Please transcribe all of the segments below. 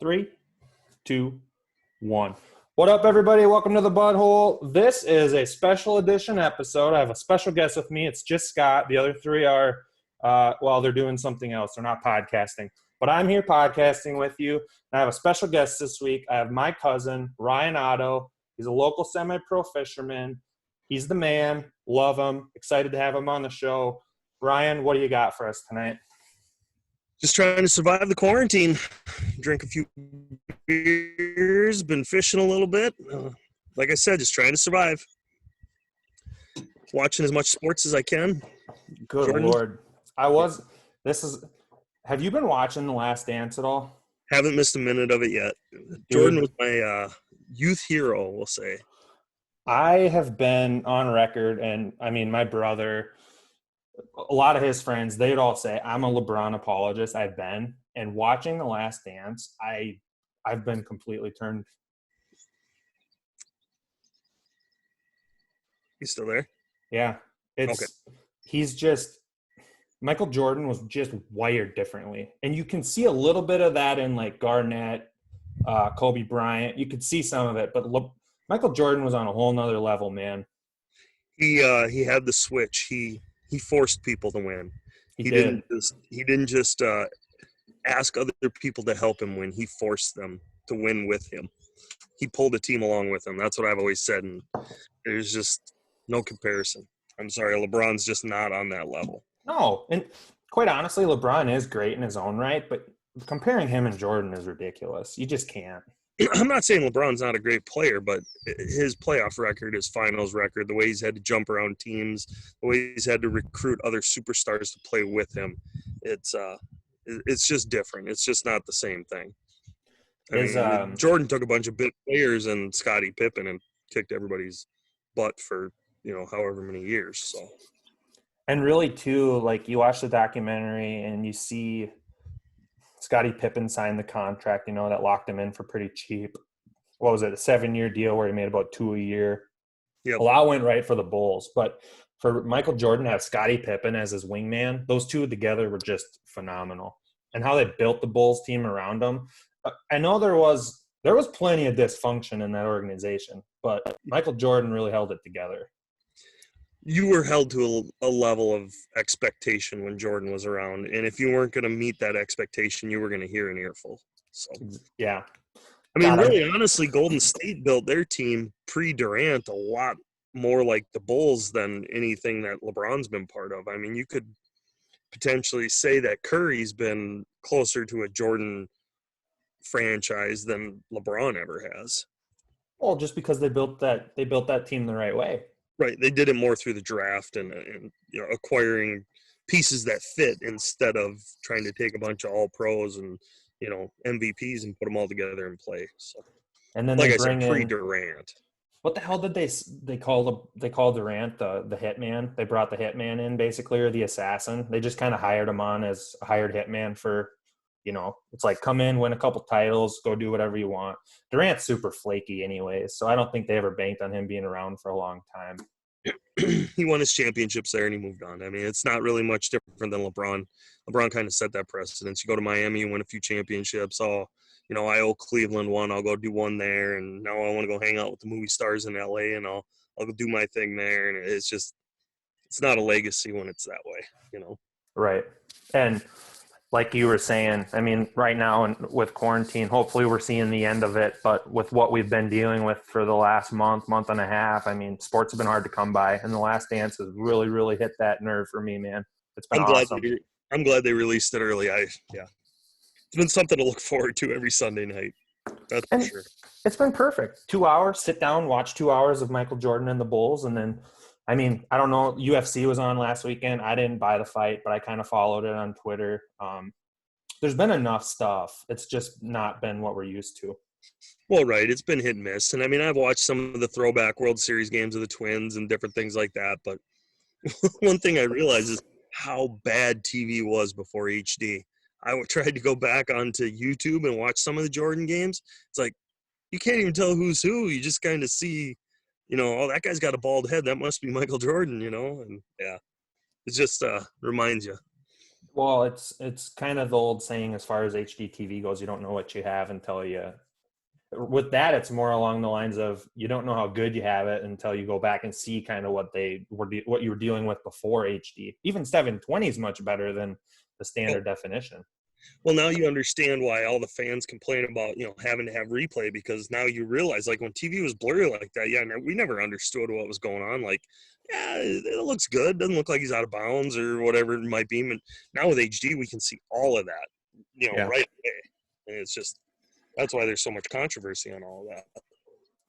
3, 2, 1. What up, everybody? Welcome to the Budhole. This is a special edition episode. I have a special guest with me. It's just Scott. The other three are, they're doing something else. They're not podcasting. But I'm here podcasting with you. I have a special guest this week. I have my cousin, Ryan Otto. He's a local semi-pro fisherman. He's the man. Love him. Excited to have him on the show. Ryan, what do you got for us tonight? Just trying to survive the quarantine. Drink a few beers, been fishing a little bit. Like I said, just trying to survive. Watching as much sports as I can. Good Jordan. Lord. Have you been watching The Last Dance at all? Haven't missed a minute of it yet. Jordan was my youth hero, we'll say. I have been on record, and I mean, my brother, a lot of his friends, they'd all say, I'm a LeBron apologist. I've been. And watching The Last Dance, I've been completely turned. You still there? Yeah. Michael Jordan was just wired differently. And you can see a little bit of that in like Garnett, Kobe Bryant. You could see some of it, but Michael Jordan was on a whole nother level, man. He had the switch. He forced people to win. He didn't just ask other people to help him win. He forced them to win with him. He pulled the team along with him. That's what I've always said, and there's just no comparison. I'm sorry, LeBron's just not on that level. No, and quite honestly, LeBron is great in his own right, but comparing him and Jordan is ridiculous. You just can't. I'm not saying LeBron's not a great player, but his playoff record, his finals record, the way he's had to jump around teams, the way he's had to recruit other superstars to play with him, it's just different. It's just not the same thing. Jordan took a bunch of big players and Scottie Pippen and kicked everybody's butt for, however many years. So. And really, too, like you watch the documentary and you see Scottie Pippen signed the contract, that locked him in for pretty cheap. What was it, a 7-year deal where he made about $2 a year? Yep. A lot went right for the Bulls. But for Michael Jordan to have Scottie Pippen as his wingman, those two together were just phenomenal. And how they built the Bulls team around him. I know there was plenty of dysfunction in that organization, but Michael Jordan really held it together. You were held to a level of expectation when Jordan was around. And if you weren't going to meet that expectation, you were going to hear an earful. So, yeah. Honestly, Golden State built their team pre-Durant a lot more like the Bulls than anything that LeBron's been part of. I mean, you could potentially say that Curry's been closer to a Jordan franchise than LeBron ever has. Well, just because they built that team the right way. Right, they did it more through the draft and acquiring pieces that fit instead of trying to take a bunch of all pros and MVPs and put them all together and play. So, and then like I said, pre-Durant. What the hell did they call Durant the hitman? They brought the hitman in basically, or the assassin. They just kind of hired him on as a hired hitman for. It's like come in, win a couple titles, go do whatever you want. Durant's super flaky anyways, so I don't think they ever banked on him being around for a long time. He won his championships there and he moved on. I mean, it's not really much different than LeBron. LeBron kind of set that precedence. You go to Miami, you win a few championships. I owe Cleveland one. I'll go do one there, and now I want to go hang out with the movie stars in LA, and I'll go do my thing there. And it's not a legacy when it's that way, Right. And like you were saying, I mean, right now and with quarantine, hopefully we're seeing the end of it. But with what we've been dealing with for the last month and a half, I mean, sports have been hard to come by. And The Last Dance has really, really hit that nerve for me, man. It's been awesome. I'm glad they released it early. It's been something to look forward to every Sunday night. That's for sure. It's been perfect. 2 hours, sit down, watch 2 hours of Michael Jordan and the Bulls, and then I mean, I don't know. UFC was on last weekend. I didn't buy the fight, but I kind of followed it on Twitter. There's been enough stuff. It's just not been what we're used to. Well, right. It's been hit and miss. And, I mean, I've watched some of the throwback World Series games of the Twins and different things like that. But one thing I realized is how bad TV was before HD. I tried to go back onto YouTube and watch some of the Jordan games. It's like you can't even tell who's who. You just kind of see – that guy's got a bald head. That must be Michael Jordan, and yeah, it just reminds you. Well, it's kind of the old saying as far as HDTV goes, you don't know what you have until you. With that, it's more along the lines of you don't know how good you have it until you go back and see kind of what you were dealing with before HD. Even 720 is much better than the Oh, standard definition. well, now you understand why all the fans complain about having to have replay, because now you realize, like, when TV was blurry like that, yeah, we never understood what was going on. Like, yeah, it looks good, doesn't look like he's out of bounds or whatever it might be. And now with HD, we can see all of that, Yeah. right away, and it's just that's why there's so much controversy on all of that.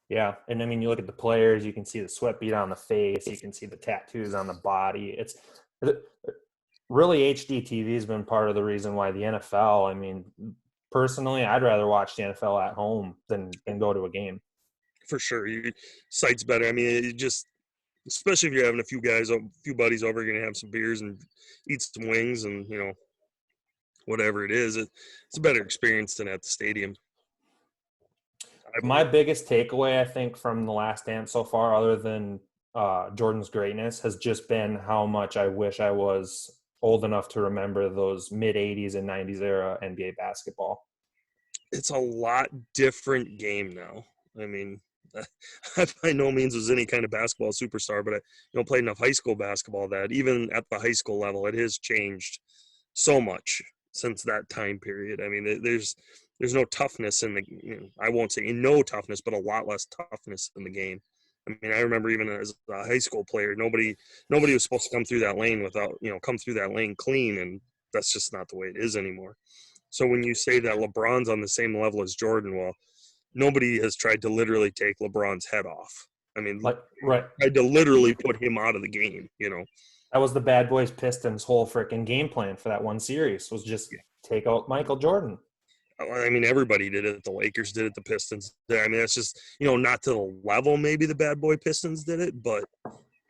Yeah, and I mean, you look at the players, you can see the sweat bead on the face, you can see the tattoos on the body. It's really HD TV has been part of the reason why the NFL. I mean, personally, I'd rather watch the NFL at home than go to a game. For sure, sight's better. I mean, it just, especially if you're having a few buddies over, you're gonna have some beers and eat some wings, and whatever it is, it's a better experience than at the stadium. My biggest takeaway, I think, from the Last Dance so far, other than Jordan's greatness, has just been how much I wish I was old enough to remember those mid 80s and 90s era NBA basketball. It's a lot different game now. I mean, I by no means was any kind of basketball superstar, but I played enough high school basketball that even at the high school level, it has changed so much since that time period. I mean, there's no toughness in the. I won't say no toughness, but a lot less toughness in the game. I mean, I remember even as a high school player, nobody was supposed to come through that lane come through that lane clean, and that's just not the way it is anymore. So when you say that LeBron's on the same level as Jordan, well, nobody has tried to literally take LeBron's head off. I mean, right. Tried to literally put him out of the game, That was the Bad Boys Pistons' whole freaking game plan for that one series, was just take out Michael Jordan. I mean, everybody did it. The Lakers did it. The Pistons did it. I mean, that's just, not to the level maybe the Bad Boy Pistons did it, but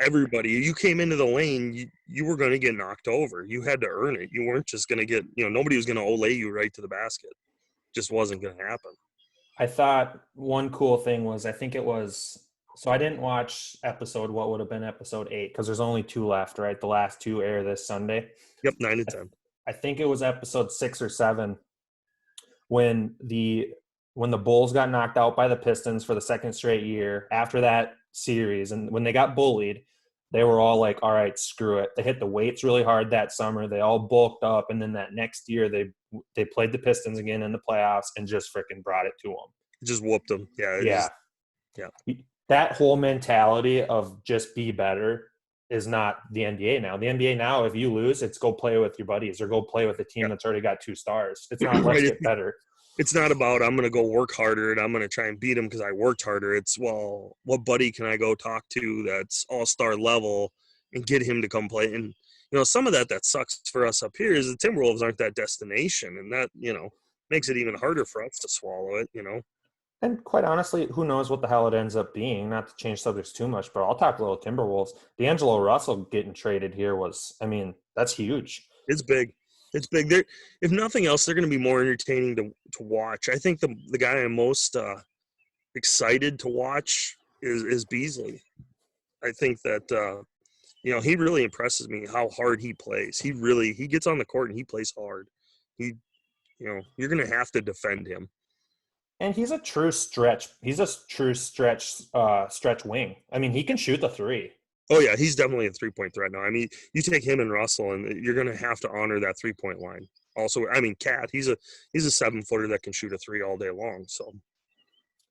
everybody, you came into the lane, you were going to get knocked over. You had to earn it. You weren't just going to get, nobody was going to Olay you right to the basket. Just wasn't going to happen. I thought one cool thing was, I think it was, so I didn't watch what would have been episode 8, because there's only 2 left, right? The last 2 air this Sunday. Yep, 9 to 10. I think it was episode 6 or 7 when the Bulls got knocked out by the Pistons for the second straight year after that series. And when they got bullied, they were all like, all right, screw it. They hit the weights really hard that summer. They all bulked up. And then that next year, they played the Pistons again in the playoffs and just freaking brought it to them. Just whooped them. Yeah. Yeah. That whole mentality of just be better is not the NBA now. The NBA now, if you lose, it's go play with your buddies or go play with a team that's already got 2 stars. It's not let's get better. It's not about I'm going to go work harder and I'm going to try and beat him because I worked harder. It's, well, what buddy can I go talk to that's all-star level and get him to come play? And, some of that sucks for us up here is the Timberwolves aren't that destination. And that, makes it even harder for us to swallow it, And quite honestly, who knows what the hell it ends up being? Not to change subjects too much, but I'll talk a little Timberwolves. D'Angelo Russell getting traded here that's huge. It's big. It's big. If nothing else, they're going to be more entertaining to watch. I think the guy I'm most excited to watch is Beasley. I think that he really impresses me how hard he plays. He gets on the court and he plays hard. You're going to have to defend him. And he's a true stretch. He's a true stretch wing. I mean, he can shoot the 3. Oh, yeah, he's definitely a three-point threat now. I mean, you take him and Russell, and you're going to have to honor that three-point line. Also, I mean, Cat, he's a 7-footer that can shoot a 3 all day long. So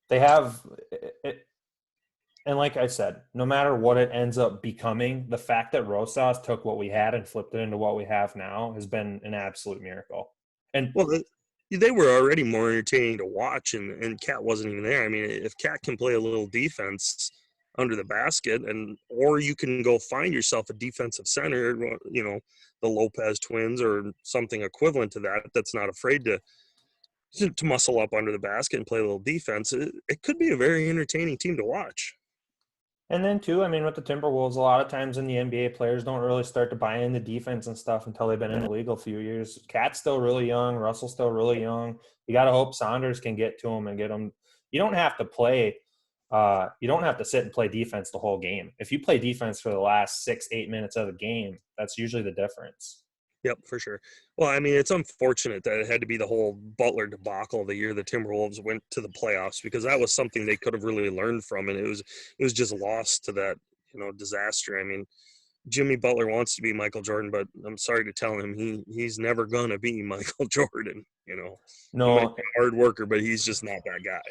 they have it, and like I said, no matter what it ends up becoming, the fact that Rosas took what we had and flipped it into what we have now has been an absolute miracle. And they were already more entertaining to watch, and Cat wasn't even there. I mean, if Cat can play a little defense under the basket, or you can go find yourself a defensive center, the Lopez twins or something equivalent to that, that's not afraid to muscle up under the basket and play a little defense. It could be a very entertaining team to watch. And then too, I mean, with the Timberwolves, a lot of times in the NBA, players don't really start to buy into defense and stuff until they've been in the league a few years. Cat's still really young. Russell's still really young. You got to hope Saunders can get to him and get him. You don't have to play. You don't have to sit and play defense the whole game. If you play defense for the last 6-8 minutes of the game, that's usually the difference. Yep, for sure. Well, I mean, it's unfortunate that it had to be the whole Butler debacle the year the Timberwolves went to the playoffs, because that was something they could have really learned from, and it was just lost to that, disaster. I mean, Jimmy Butler wants to be Michael Jordan, but I'm sorry to tell him he's never gonna be Michael Jordan. He might No, be a hard worker, but he's just not that guy.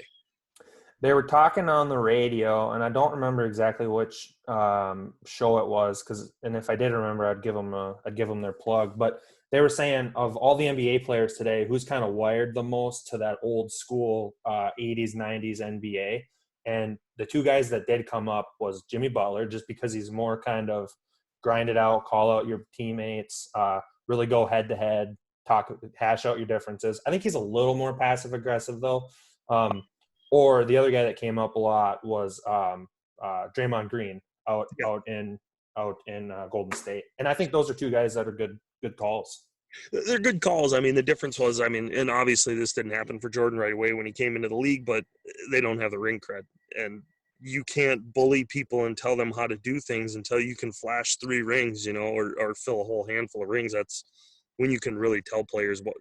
they were talking on the radio, and I don't remember exactly which show it was. And if I did remember, I'd give them their plug. But they were saying of all the NBA players today, who's kind of wired the most to that old school '80s, '90s NBA. And the two guys that did come up was Jimmy Butler, just because he's more kind of grind it out, call out your teammates, really go head to head, hash out your differences. I think he's a little more passive aggressive though. Or the other guy that came up a lot was Draymond Green out in Golden State, and I think those are two guys that are good calls. They're good calls. I mean, the difference was, and obviously this didn't happen for Jordan right away when he came into the league, but they don't have the ring cred, and you can't bully people and tell them how to do things until you can flash 3 rings, or fill a whole handful of rings. That's when you can really tell players what,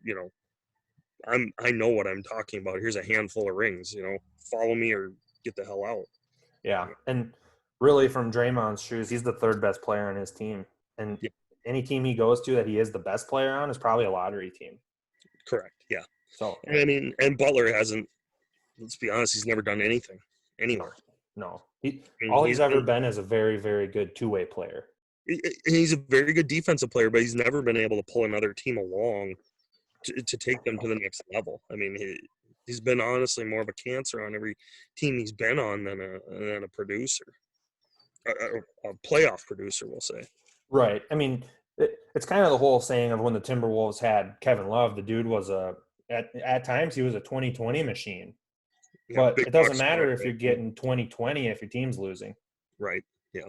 I know what I'm talking about. Here's a handful of rings, follow me or get the hell out. Yeah. And really from Draymond's shoes, he's the 3rd best player on his team. And any team he goes to that he is the best player on is probably a lottery team. Correct. Yeah. So, I mean, and Butler hasn't, let's be honest, he's never done anything anywhere. No. All he's ever been is a very, very good two-way player. He's a very good defensive player, but he's never been able to pull another team along to take them to the next level. I mean, he's been honestly more of a cancer on every team he's been on than a producer, a playoff producer, we'll say. Right. I mean, it's kind of the whole saying of when the Timberwolves had Kevin Love, the dude was at times he was a 20-20 machine. Yeah, but it doesn't matter if you're getting 20-20 if your team's losing. Right. Yeah.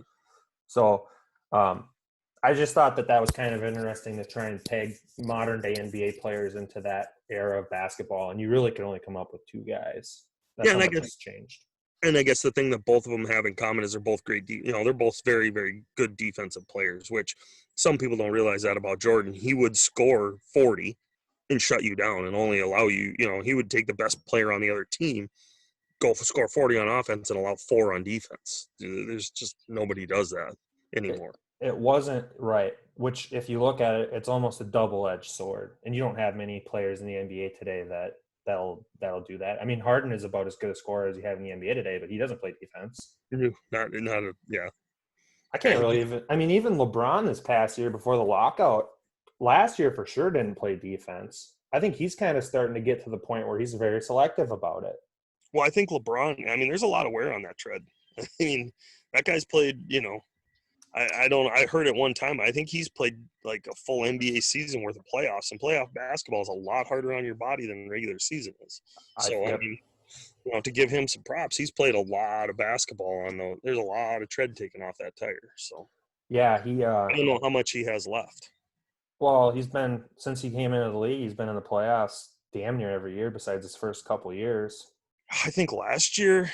So I just thought that was kind of interesting to try and peg modern day NBA players into that era of basketball, and you really can only come up with 2 guys. That's how much has changed. And I guess the thing that both of them have in common is they're both great. They're both very, very good defensive players, which some people don't realize that about Jordan. He would score 40 and shut you down and only allow you. He would take the best player on the other team, score 40 on offense, and allow 4 on defense. There's just nobody does that anymore. It wasn't right, which if you look at it, it's almost a double-edged sword. And you don't have many players in the NBA today that'll do that. I mean, Harden is about as good a scorer as you have in the NBA today, but he doesn't play defense. Yeah. I can't really even LeBron this past year before the lockout, last year for sure didn't play defense. I think he's kind of starting to get to the point where he's very selective about it. Well, I think LeBron, there's a lot of wear on that tread. I mean, that guy's played, I heard it one time. I think he's played like a full NBA season worth of playoffs, and playoff basketball is a lot harder on your body than regular season is. So, to give him some props, he's played a lot of basketball there's a lot of tread taken off that tire. So, yeah, I don't know how much he has left. Well, since he came into the league, he's been in the playoffs damn near every year besides his first couple years. I think last year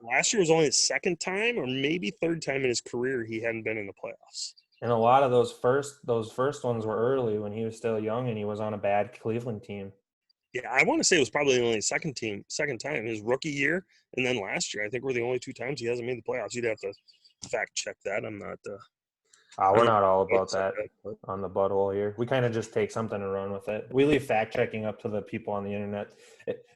was only his 2nd time or maybe 3rd time in his career he hadn't been in the playoffs. And a lot of those first ones were early when he was still young and he was on a bad Cleveland team. Yeah, I want to say it was probably only second time, his rookie year, and then last year. I think were the only 2 times he hasn't made the playoffs. You'd have to fact check that. I'm not. We're not all about that on the Budhole here. We kind of just take something and run with it. We leave fact checking up to the people on the internet.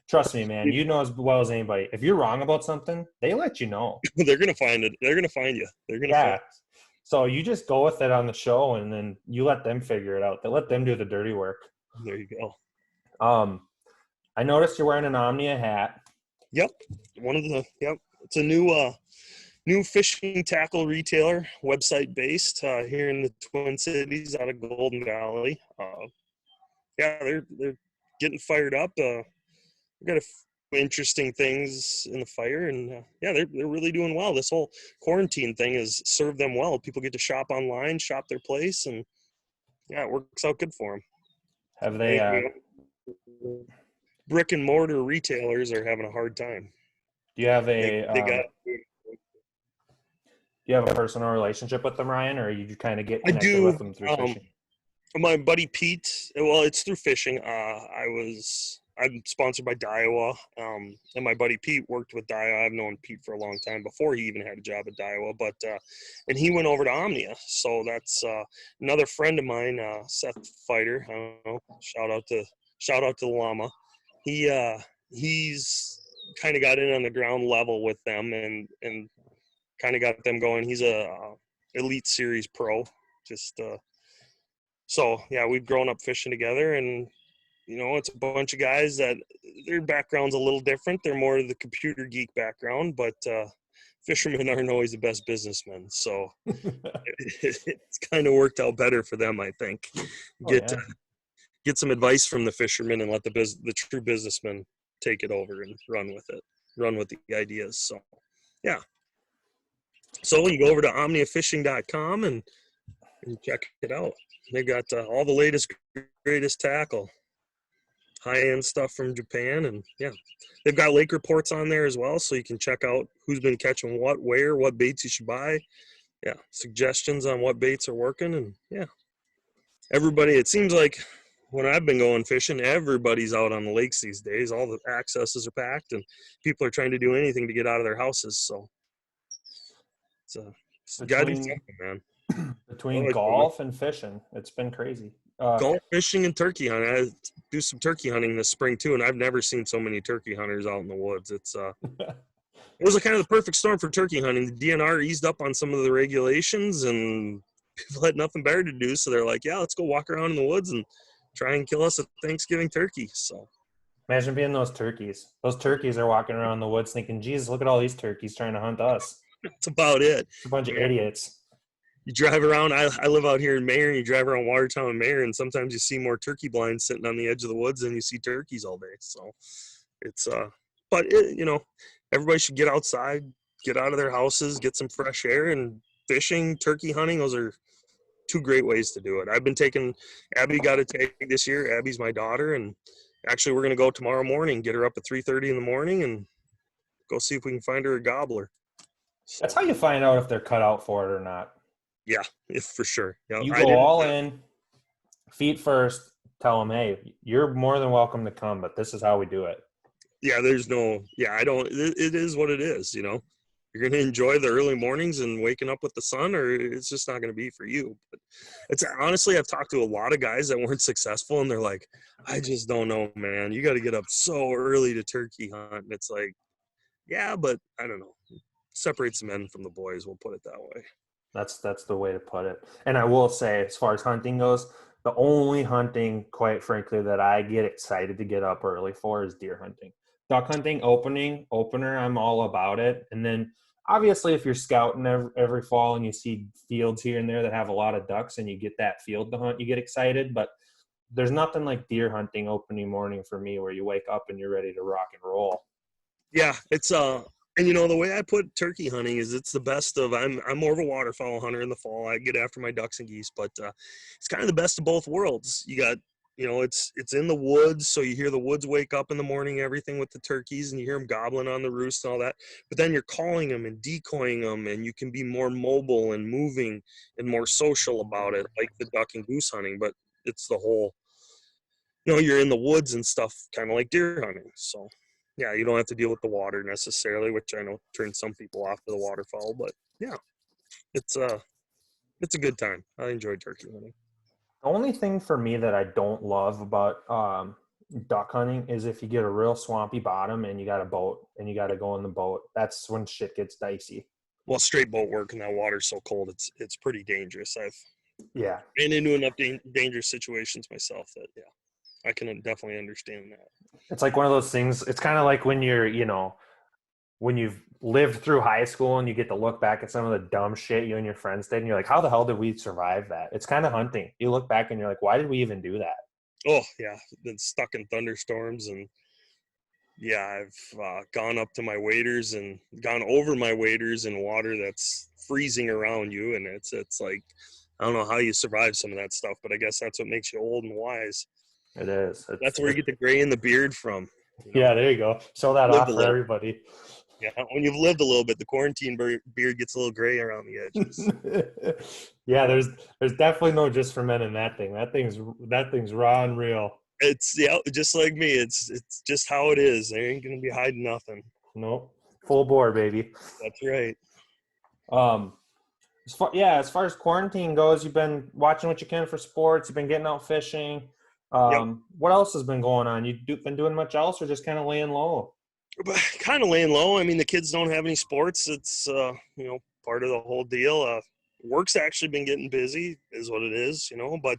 Trust me, man. You know as well as anybody. If you're wrong about something, they let you know. They're gonna find it. They're gonna find you. Find So you just go with it on the show, and then you let them figure it out. They let them do the dirty work. There you go. I noticed you're wearing an Omnia hat. Yep. It's a new fishing tackle retailer, website based here in the Twin Cities out of Golden Valley. They're getting fired up. We've got a few interesting things in the fire, and they're really doing well. This whole quarantine thing has served them well. People get to shop online, shop their place, and it works out good for them. Have they? Brick and mortar retailers are having a hard time. Do you have Do you have a personal relationship with them, Ryan, or you kind of get connected with them through fishing? My buddy Pete, well, it's through fishing. I'm sponsored by Daiwa, and my buddy Pete worked with Daiwa. I've known Pete for a long time before he even had a job at Daiwa, and he went over to Omnia. So that's another friend of mine, Seth Fighter. I don't know. Shout out to the Llama. He's kind of got in on the ground level with them and kind of got them going. He's a Elite Series pro. So yeah, we've grown up fishing together, and it's a bunch of guys that their background's a little different. They're more of the computer geek background, but fishermen aren't always the best businessmen. So it's kind of worked out better for them, I think. Get some advice from the fishermen and let the true businessmen take it over and run with the ideas. So yeah. So you go over to omniafishing.com and check it out. They got all the latest, greatest tackle, high-end stuff from Japan, and yeah, they've got lake reports on there as well, so you can check out who's been catching what, where, what baits you should buy. Yeah, suggestions on what baits are working, and yeah, everybody. It seems like when I've been going fishing, everybody's out on the lakes these days. All the accesses are packed, and people are trying to do anything to get out of theirhouses. So it's got to do something, man. Between golf and fishing, it's been crazy. Golf, fishing, and turkey hunting. I do some turkey hunting this spring too, and I've never seen so many turkey hunters out in the woods. It was kind of the perfect storm for turkey hunting. The DNR eased up on some of the regulations, and people had nothing better to do, so they're like, "Yeah, let's go walk around in the woods and try and kill us a Thanksgiving turkey." So, imagine being those turkeys. Those turkeys are walking around the woods thinking, "Jesus, look at all these turkeys trying to hunt us." That's about it. It's a bunch of idiots. You drive around. I live out here in Mayer, and you drive around Watertown and Mayer, and sometimes you see more turkey blinds sitting on the edge of the woods than you see turkeys all day. So it's everybody should get outside, get out of their houses, get some fresh air, and fishing, turkey hunting. Those are two great ways to do it. I've been taking Abby got a tag this year. Abby's my daughter, and actually we're going to go tomorrow morning, get her up at 3:30 in the morning, and go see if we can find her a gobbler. So, that's how you find out if they're cut out for it or not. Yeah, for sure. You go all in, feet first, tell them, hey, you're more than welcome to come, but this is how we do it. Yeah, it is what it is, You're going to enjoy the early mornings and waking up with the sun, or it's just not going to be for you. But it's honestly, I've talked to a lot of guys that weren't successful, and they're like, I just don't know, man. You got to get up so early to turkey hunt. And it's like, yeah, but I don't know. Separates the men from the boys, we'll put it that way. That's the way to put it. And I will say, as far as hunting goes, the only hunting, quite frankly, that I get excited to get up early for is deer hunting. Duck hunting, opener, I'm all about it. And then obviously if you're scouting every fall and you see fields here and there that have a lot of ducks and you get that field to hunt, you get excited. But there's nothing like deer hunting opening morning for me where you wake up and you're ready to rock and roll. Yeah, it's and the way I put turkey hunting is it's the best of I'm more of a waterfowl hunter in the fall. I get after my ducks and geese, but it's kind of the best of both worlds. You got it's in the woods, so you hear the woods wake up in the morning, everything with the turkeys, and you hear them gobbling on the roost and all that. But then you're calling them and decoying them, and you can be more mobile and moving and more social about it, like the duck and goose hunting. But it's the whole, you're in the woods and stuff, kind of like deer hunting. So. Yeah, you don't have to deal with the water necessarily, which I know turns some people off to the waterfowl. But yeah, it's a good time. I enjoy turkey hunting. The only thing for me that I don't love about duck hunting is if you get a real swampy bottom and you got a boat and you got to go in the boat. That's when shit gets dicey. Well, straight boat work and that water's so cold, it's pretty dangerous. I've been into enough dangerous situations myself that I can definitely understand that. It's like one of those things. It's kind of like when you're, when you've lived through high school and you get to look back at some of the dumb shit you and your friends did, and you're like, how the hell did we survive that? It's kind of hunting. You look back and you're like, why did we even do that? Oh, yeah. Been stuck in thunderstorms, and I've gone up to my waders and gone over my waders in water that's freezing around you, and it's like, I don't know how you survive some of that stuff, but I guess that's what makes you old and wise. It is. That's where you get the gray in the beard from. Yeah, there you go. Show that off for everybody. Yeah, when you've lived a little bit, the quarantine beard gets a little gray around the edges. Yeah, there's definitely no just for men in that thing. That thing's raw and real. It's just like me. It's just how it is. They ain't gonna be hiding nothing. Nope, full bore, baby. That's right. Um, as far as quarantine goes, you've been watching what you can for sports. You've been getting out fishing. Yep. What else has been going on? Been doing much else, or just kind of laying low? But kind of laying low. I mean, the kids don't have any sports. It's part of the whole deal. Work's actually been getting busy, is what it is. But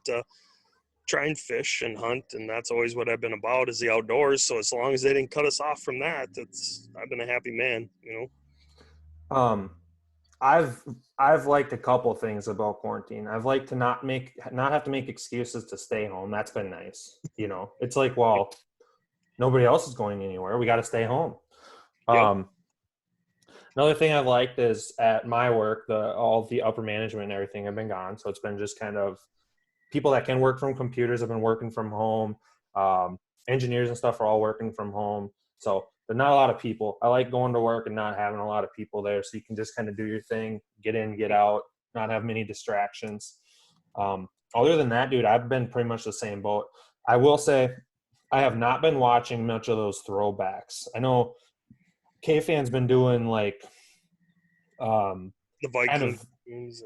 try and fish and hunt, and that's always what I've been about is the outdoors. So as long as they didn't cut us off from that, I've been a happy man. Um, I've liked a couple things about quarantine. I've liked to not have to make excuses to stay home. That's been nice. It's like, well, nobody else is going anywhere. We got to stay home. Yep. Another thing I've liked is at my work, all the upper management and everything have been gone. So it's been just kind of people that can work from computers have been working from home. Engineers and stuff are all working from home. So there's not a lot of people. I like going to work and not having a lot of people there. So you can just kind of do your thing, get in, get out, not have many distractions. Other than that, dude, I've been pretty much the same boat. I will say I have not been watching much of those throwbacks. I know K-Fan's been doing like The kind Vikings of, games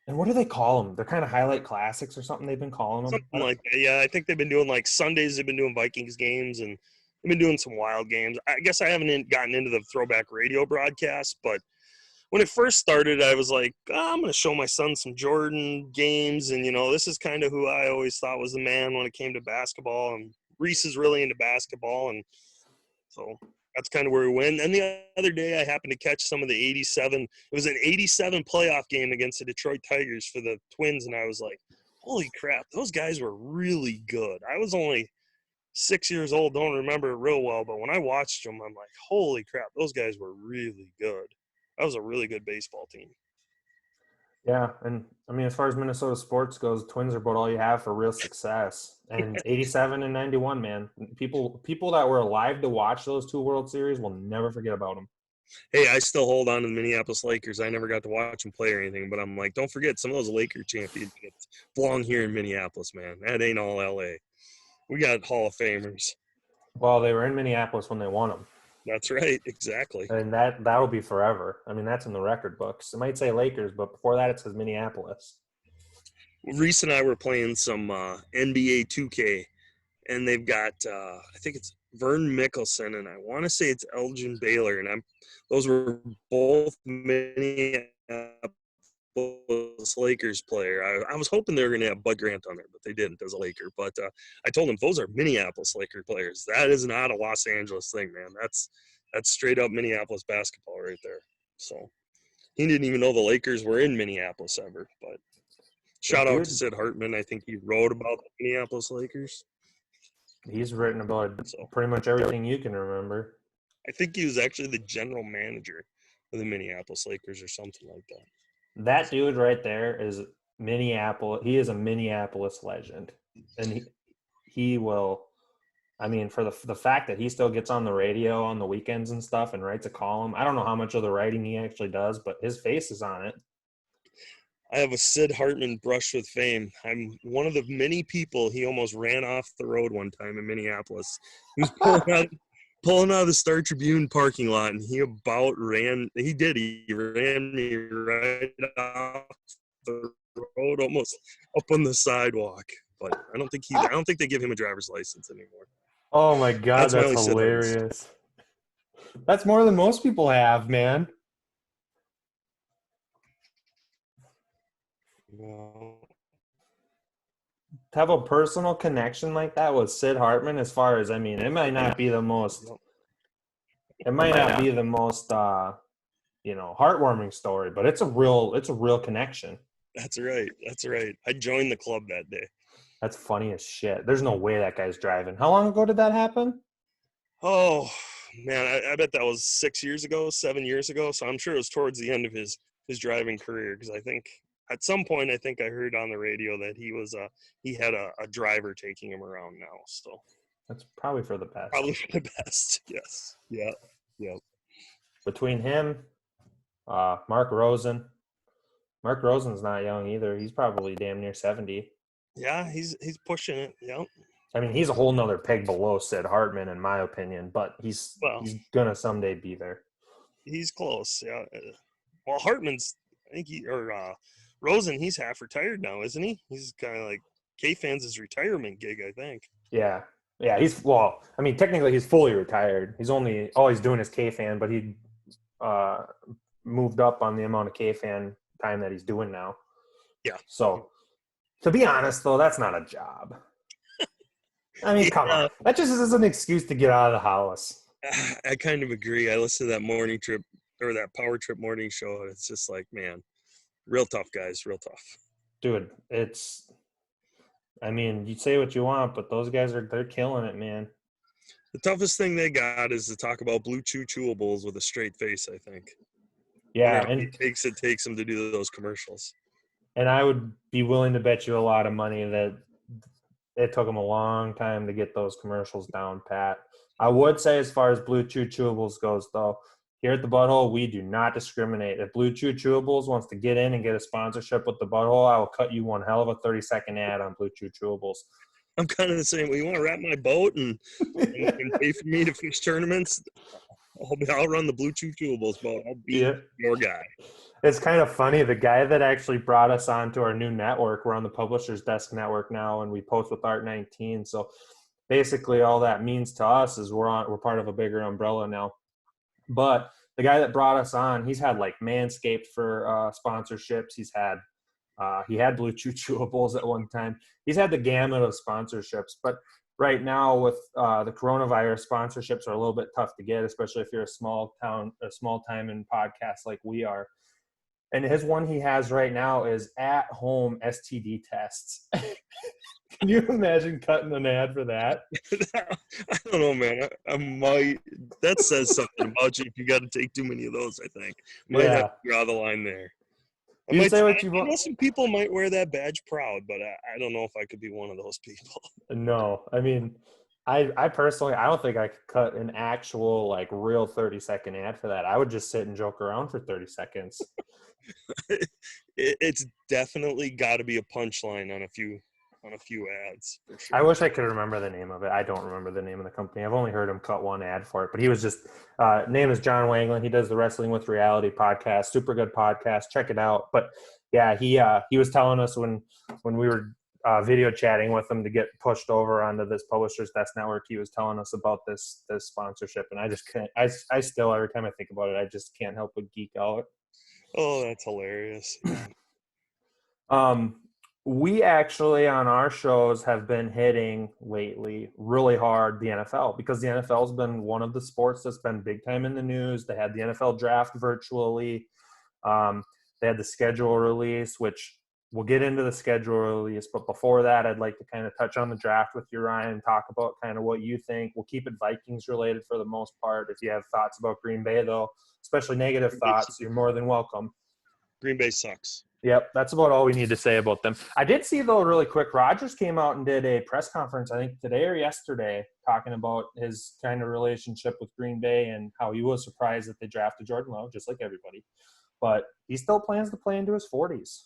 and what do they call them? They're kind of highlight classics or something they've been calling them. something like that. Yeah, I think they've been doing like Sundays. They've been doing Vikings games and they've been doing some wild games. I guess I haven't gotten into the throwback radio broadcast, but when it first started, I was like, I'm going to show my son some Jordan games. And, this is kind of who I always thought was the man when it came to basketball. And Reese is really into basketball. And so that's kind of where we went. And the other day, I happened to catch some of the 87. It was an 87 playoff game against the Detroit Tigers for the Twins. And I was like, holy crap, those guys were really good. I was only 6 years old, don't remember it real well. But when I watched them, I'm like, holy crap, those guys were really good. That was a really good baseball team. Yeah, and I mean, as far as Minnesota sports goes, Twins are about all you have for real success. And 87 and 91, man, people that were alive to watch those two World Series will never forget about them. Hey, I still hold on to the Minneapolis Lakers. I never got to watch them play or anything, but I'm like, don't forget some of those Laker championships belong here in Minneapolis, man. That ain't all L.A. We got Hall of Famers. Well, they were in Minneapolis when they won them. That's right, exactly. And that'll be forever. I mean, that's in the record books. It might say Lakers, but before that, it says Minneapolis. Reese and I were playing some NBA 2K, and they've got I think it's Vern Mickelson, and I want to say it's Elgin Baylor, and those were both Minneapolis Lakers player. I was hoping they were going to have Bud Grant on there, but they didn't as a Laker. But I told them those are Minneapolis Laker players. That is not a Los Angeles thing, man. That's straight up Minneapolis basketball right there. So he didn't even know the Lakers were in Minneapolis ever. But shout out to Sid Hartman. I think he wrote about the Minneapolis Lakers. He's written about pretty much everything you can remember. I think he was actually the general manager of the Minneapolis Lakers or something like that. That dude right there is Minneapolis. He is a Minneapolis legend, and he will. I mean, for the fact that he still gets on the radio on the weekends and stuff and writes a column. I don't know how much of the writing he actually does, but his face is on it. I have a Sid Hartman brush with fame. I'm one of the many people he almost ran off the road one time in Minneapolis. He was pulling out of the Star Tribune parking lot, and he ran me right off the road, almost up on the sidewalk. But I don't think they give him a driver's license anymore. Oh my God, that's hilarious. That's more than most people have, man. To have a personal connection like that with Sid Hartman, as far as, I mean, it might not be the most heartwarming story, but it's a real connection. That's right. I joined the club that day. That's funny as shit. There's no way that guy's driving. How long ago did that happen? Oh man, I bet that was 7 years ago. So I'm sure it was towards the end of his driving career, because I think at some point I heard on the radio that he had a driver taking him around now. So that's probably for the best. Probably for the best. Yes. Yeah. between him, Mark Rosen. Mark Rosen's not young either. He's probably damn near 70. Yeah, he's pushing it. Yeah. I mean, he's a whole nother peg below Sid Hartman, in my opinion, but he's Well, gonna someday be there. he's close. Yeah. Well, Hartman's, I think Rosen, he's half retired now, isn't he? He's kind of like K-Fans' retirement gig, I think. Yeah. Yeah, technically he's fully retired. He's doing is K-Fan, but he moved up on the amount of K-Fan time that he's doing now. Yeah. So, to be honest, though, that's not a job. I mean, come on. That just is an excuse to get out of the house. I kind of agree. I listened to that morning trip or that power trip morning show, and it's just like, man, real tough guys, real tough. Dude, I mean, you say what you want, but those guys they're killing it, man. The toughest thing they got is to talk about blue chewables with a straight face, I think. Yeah, and it takes them to do those commercials. And I would be willing to bet you a lot of money that it took them a long time to get those commercials down pat. I would say as far as Blue Chew Chewables goes, though, here at the Budhole, we do not discriminate. If Blue Chew Chewables wants to get in and get a sponsorship with the Budhole, I will cut you one hell of a 30-second ad on Blue Chew Chewables. I'm kind of the same. Well, you want to wrap my boat and pay for me to fish tournaments? I'll run the Blue Chew Chewables boat. I'll be your guy. It's kind of funny. The guy that actually brought us onto our new network, we're on the Publisher's Desk network now, and we post with Art 19. So basically all that means to us is we're part of a bigger umbrella now. But the guy that brought us on, he's had like Manscaped for sponsorships. He had Blue Chew Chewables at one time. He's had the gamut of sponsorships. But right now with the coronavirus, sponsorships are a little bit tough to get, especially if you're a small time in podcasts like we are. And his one he has right now is at-home STD tests. Can you imagine cutting an ad for that? I don't know, man. I might. That says something about you if you got to take too many of those, I think. Might have to draw the line there. You say what you want. I know some people might wear that badge proud, but I don't know if I could be one of those people. No. I mean, I personally, I don't think I could cut an actual, like, real 30-second ad for that. I would just sit and joke around for 30 seconds. It's definitely got to be a punchline on a few ads. For sure. I wish I could remember the name of it. I don't remember the name of the company. I've only heard him cut one ad for it, but he was just name is John Wanglin. He does the Wrestling with Reality podcast, super good podcast. Check it out. But yeah, he was telling us when we were video chatting with him to get pushed over onto this Publisher's Desk network, he was telling us about this sponsorship, and I just can't. I still, every time I think about it, I just can't help but geek out. Oh, that's hilarious. We actually on our shows have been hitting lately really hard the NFL, because the NFL has been one of the sports that's been big time in the news. They had the NFL draft virtually. They had the schedule release, which we'll get into the schedule release. But before that, I'd like to kind of touch on the draft with you, Ryan, and talk about kind of what you think. We'll keep it Vikings related for the most part. If you have thoughts about Green Bay, though, especially negative thoughts, you're more than welcome. Green Bay sucks. Yep, that's about all we need to say about them. I did see, though, really quick, Rodgers came out and did a press conference, I think today or yesterday, talking about his kind of relationship with Green Bay and how he was surprised that they drafted Jordan Love, just like everybody. But he still plans to play into his 40s.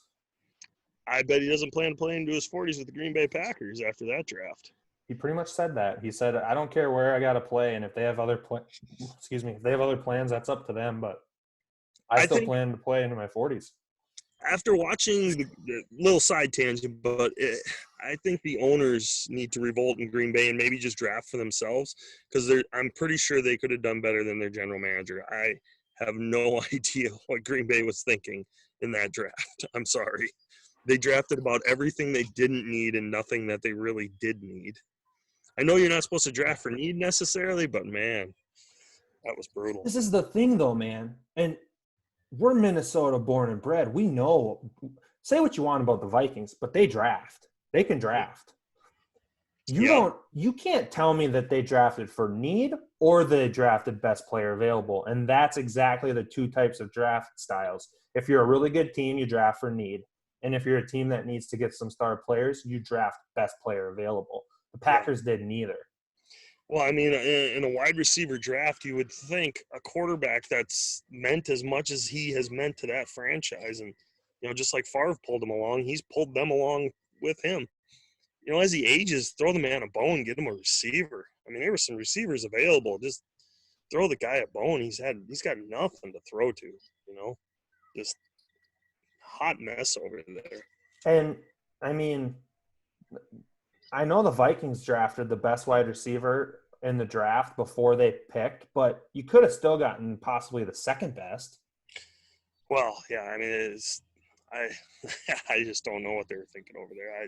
I bet he doesn't plan to play into his 40s with the Green Bay Packers after that draft. He pretty much said that. He said, I don't care where I got to play, and if they have other plans, that's up to them, but I still plan to play into my 40s. After watching the little side tangent, but I think the owners need to revolt in Green Bay and maybe just draft for themselves, because I'm pretty sure they could have done better than their general manager. I have no idea what Green Bay was thinking in that draft. I'm sorry. They drafted about everything they didn't need and nothing that they really did need. I know you're not supposed to draft for need necessarily, but, man, that was brutal. This is the thing, though, man. And we're Minnesota born and bred. We know – say what you want about the Vikings, but they draft. They can draft. You can't tell me that they drafted for need or they drafted best player available, and that's exactly the two types of draft styles. If you're a really good team, you draft for need. And if you're a team that needs to get some star players, you draft best player available. The Packers did neither. Well, I mean, in a wide receiver draft, you would think a quarterback that's meant as much as he has meant to that franchise. And, just like Favre pulled him along, he's pulled them along with him. As he ages, throw the man a bone, get him a receiver. I mean, there were some receivers available. Just throw the guy a bone. He's got nothing to throw to, just hot mess over there. And, I mean, I know the Vikings drafted the best wide receiver in the draft before they picked, but you could have still gotten possibly the second best. Well, yeah, I mean, I just don't know what they were thinking over there.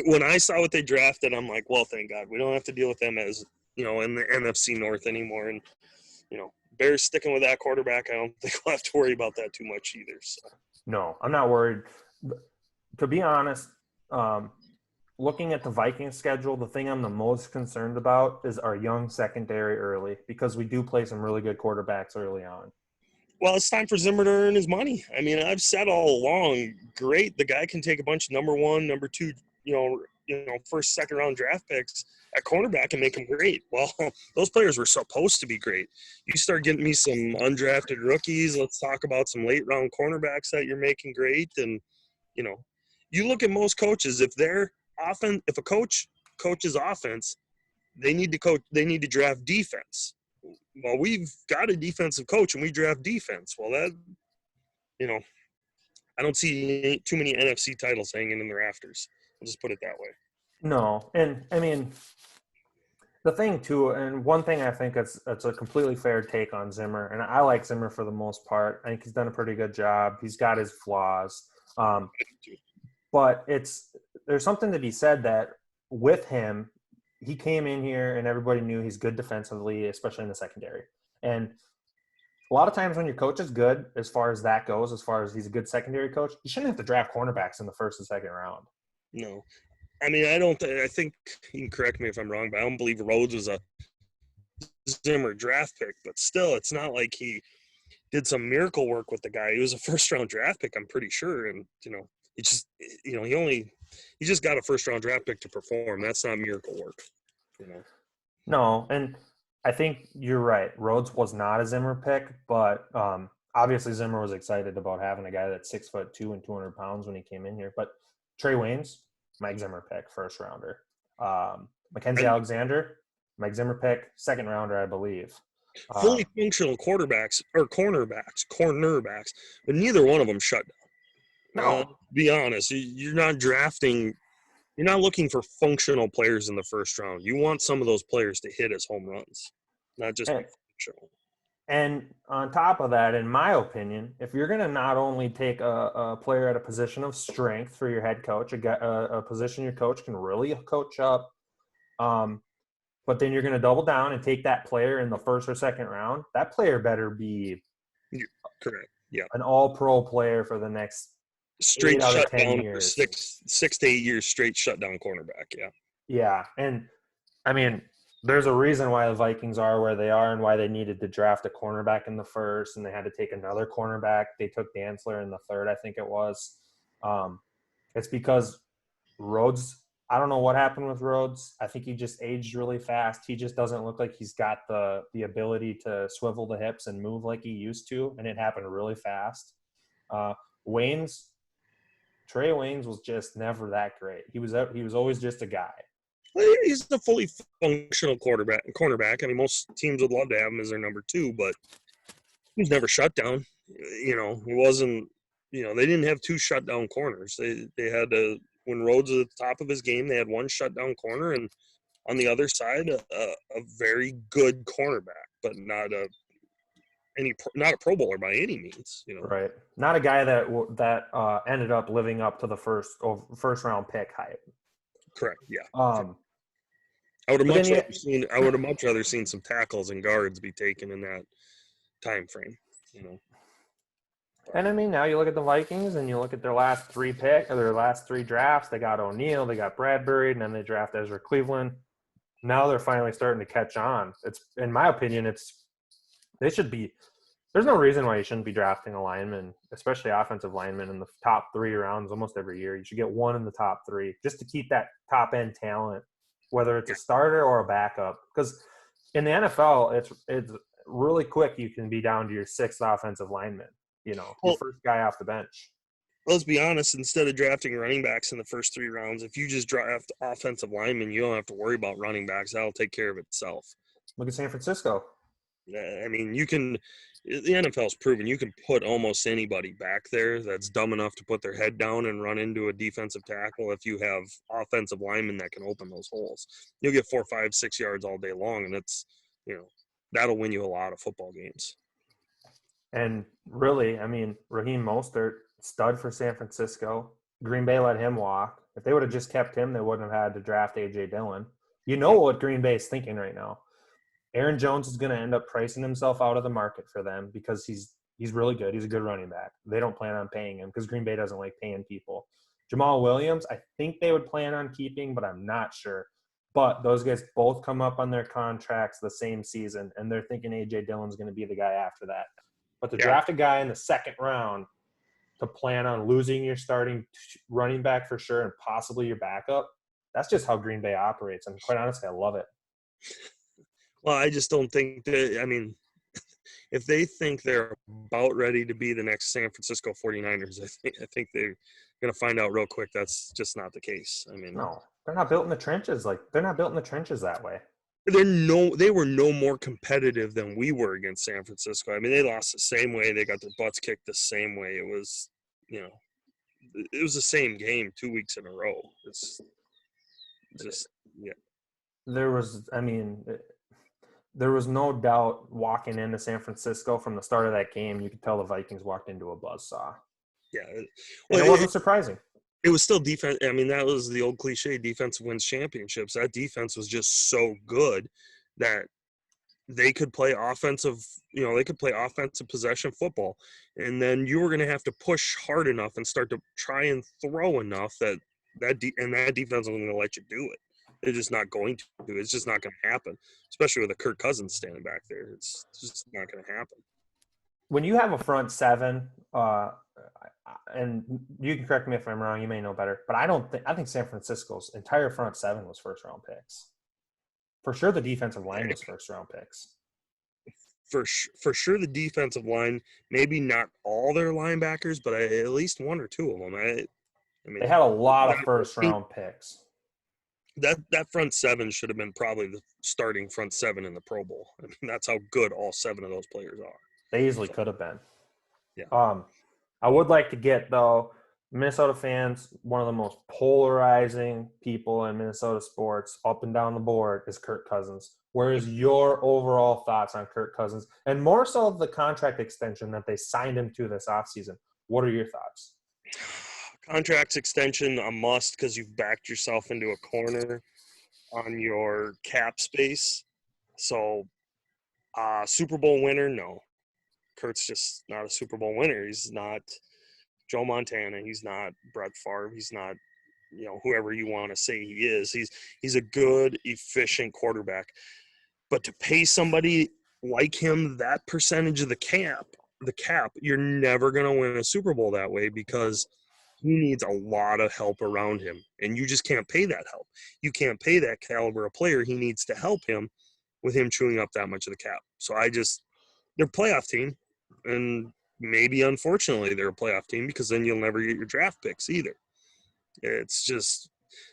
When I saw what they drafted, I'm like, well, thank God we don't have to deal with them as in the NFC North anymore. And Bears sticking with that quarterback, I don't think we'll have to worry about that too much either. So. No, I'm not worried. To be honest, looking at the Vikings schedule, the thing I'm the most concerned about is our young secondary early, because we do play some really good quarterbacks early on. Well, it's time for Zimmer to earn his money. I mean, I've said all along, great, the guy can take a bunch of number one, number two, first, second round draft picks at cornerback and make them great. Well, those players were supposed to be great. You start getting me some undrafted rookies. Let's talk about some late round cornerbacks that you're making great. And, you look at most coaches, if a coach coaches offense, they need to draft defense. Well, we've got a defensive coach and we draft defense. Well, that, I don't see too many NFC titles hanging in the rafters. I'll just put it that way. No. And I mean, the thing too, and one thing I think it's a completely fair take on Zimmer, and I like Zimmer for the most part. I think he's done a pretty good job. He's got his flaws. But there's something to be said that with him, he came in here and everybody knew he's good defensively, especially in the secondary. And a lot of times when your coach is good, as far as that goes, as far as he's a good secondary coach, you shouldn't have to draft cornerbacks in the first and second round. No. I mean, I think you can correct me if I'm wrong, but I don't believe Rhodes was a Zimmer draft pick. But still, it's not like he did some miracle work with the guy. He was a first-round draft pick, I'm pretty sure. And, he just got a first-round draft pick to perform. That's not miracle work, No, and I think you're right. Rhodes was not a Zimmer pick, but obviously Zimmer was excited about having a guy that's 6'2" and 200 pounds when he came in here. But Trey Waynes, Mike Zimmer pick, first rounder. Mackenzie Alexander, Mike Zimmer pick, second rounder, I believe. Fully functional cornerbacks, but neither one of them shut down. No. Be honest, you're not looking for functional players in the first round. You want some of those players to hit as home runs, not just functional. And on top of that, in my opinion, if you're going to not only take a player at a position of strength for your head coach, a position your coach can really coach up, but then you're going to double down and take that player in the first or second round, that player better be correct. Yeah, an all-pro player for the next straight 8 out of shut 10 down years. for 6 to 8 years straight shutdown cornerback. Yeah. Yeah, and I mean, there's a reason why the Vikings are where they are and why they needed to draft a cornerback in the first, and they had to take another cornerback. They took Dantzler in the third, I think it was. It's because Rhodes, I don't know what happened with Rhodes. I think he just aged really fast. He just doesn't look like he's got the ability to swivel the hips and move like he used to, and it happened really fast. Trey Waynes was just never that great. He was always just a guy. Well, he's a fully functional cornerback. I mean, most teams would love to have him as their number 2, but he's never shut down. He wasn't. They didn't have 2 shutdown corners. They had when Rhodes was at the top of his game, they had 1 shutdown corner, and on the other side, a very good cornerback, but not a Pro Bowler by any means. Right. Not a guy that ended up living up to the first round pick hype. Correct. Yeah. I would have much rather seen some tackles and guards be taken in that time frame. And I mean, now you look at the Vikings and you look at their last 3 drafts. They got O'Neal, they got Bradbury, and then they draft Ezra Cleveland. Now they're finally starting to catch on. It's, in my opinion, there's no reason why you shouldn't be drafting a lineman, especially offensive linemen, in the top 3 rounds almost every year. You should get one in the top 3 just to keep that top end talent whether it's a starter or a backup. Because in the NFL, it's really quick. You can be down to your sixth offensive lineman, your Well, first guy off the bench. let's be honest, instead of drafting running backs in the first 3 rounds, if you just draft offensive linemen, you don't have to worry about running backs. That'll take care of itself. Look at San Francisco. I mean, the NFL's proven you can put almost anybody back there that's dumb enough to put their head down and run into a defensive tackle if you have offensive linemen that can open those holes. You'll get 4, 5, 6 yards all day long, and it's, that'll win you a lot of football games. And really, I mean, Raheem Mostert, stud for San Francisco. Green Bay let him walk. If they would have just kept him, they wouldn't have had to draft A.J. Dillon. You know what Green Bay is thinking right now. Aaron Jones is going to end up pricing himself out of the market for them because he's really good. He's a good running back. They don't plan on paying him because Green Bay doesn't like paying people. Jamal Williams, I think they would plan on keeping, but I'm not sure. But those guys both come up on their contracts the same season, and they're thinking A.J. Dillon's going to be the guy after that. But to draft a guy in the second round to plan on losing your starting running back for sure and possibly your backup, that's just how Green Bay operates. And quite honestly, I love it. Well, I just don't think that – I mean, if they think they're about ready to be the next San Francisco 49ers, I think they're going to find out real quick that's just not the case. I mean – No, they're not built in the trenches. They're not built in the trenches that way. They were no more competitive than we were against San Francisco. I mean, they lost the same way. They got their butts kicked the same way. It was, it was the same game 2 weeks in a row. It's just, yeah. There was no doubt walking into San Francisco from the start of that game, you could tell the Vikings walked into a buzzsaw. Yeah. Well, it wasn't surprising. It was still defense. I mean, that was the old cliche, defense wins championships. That defense was just so good that they could play offensive possession football. And then you were going to have to push hard enough and start to try and throw enough that defense wasn't going to let you do it. They're just not going to do it. It's just not going to happen, especially with a Kirk Cousins standing back there. It's just not going to happen. When you have a front seven, and you can correct me if I'm wrong, you may know better, but I think San Francisco's entire front seven was first-round picks. For sure the defensive line was first-round picks. For sure the defensive line, maybe not all their linebackers, but at least 1 or 2 of them. I mean, they had a lot of first-round picks. That front seven should have been probably the starting front seven in the Pro Bowl. I mean, that's how good all 7 of those players are. They easily could have been. Yeah. I would like to get, though, Minnesota fans, one of the most polarizing people in Minnesota sports up and down the board is Kirk Cousins. Where is your overall thoughts on Kirk Cousins? And more so the contract extension that they signed him to this offseason. What are your thoughts? Contract extension, a must because you've backed yourself into a corner on your cap space. So, Super Bowl winner, no. Kurt's just not a Super Bowl winner. He's not Joe Montana. He's not Brett Favre. He's not, whoever you want to say he is. He's a good, efficient quarterback. But to pay somebody like him that percentage of the cap, you're never going to win a Super Bowl that way because he needs a lot of help around him. And you just can't pay that help. You can't pay that caliber of player. He needs to help him with him chewing up that much of the cap. So they're a playoff team. And maybe, unfortunately, they're a playoff team because then you'll never get your draft picks either. It's just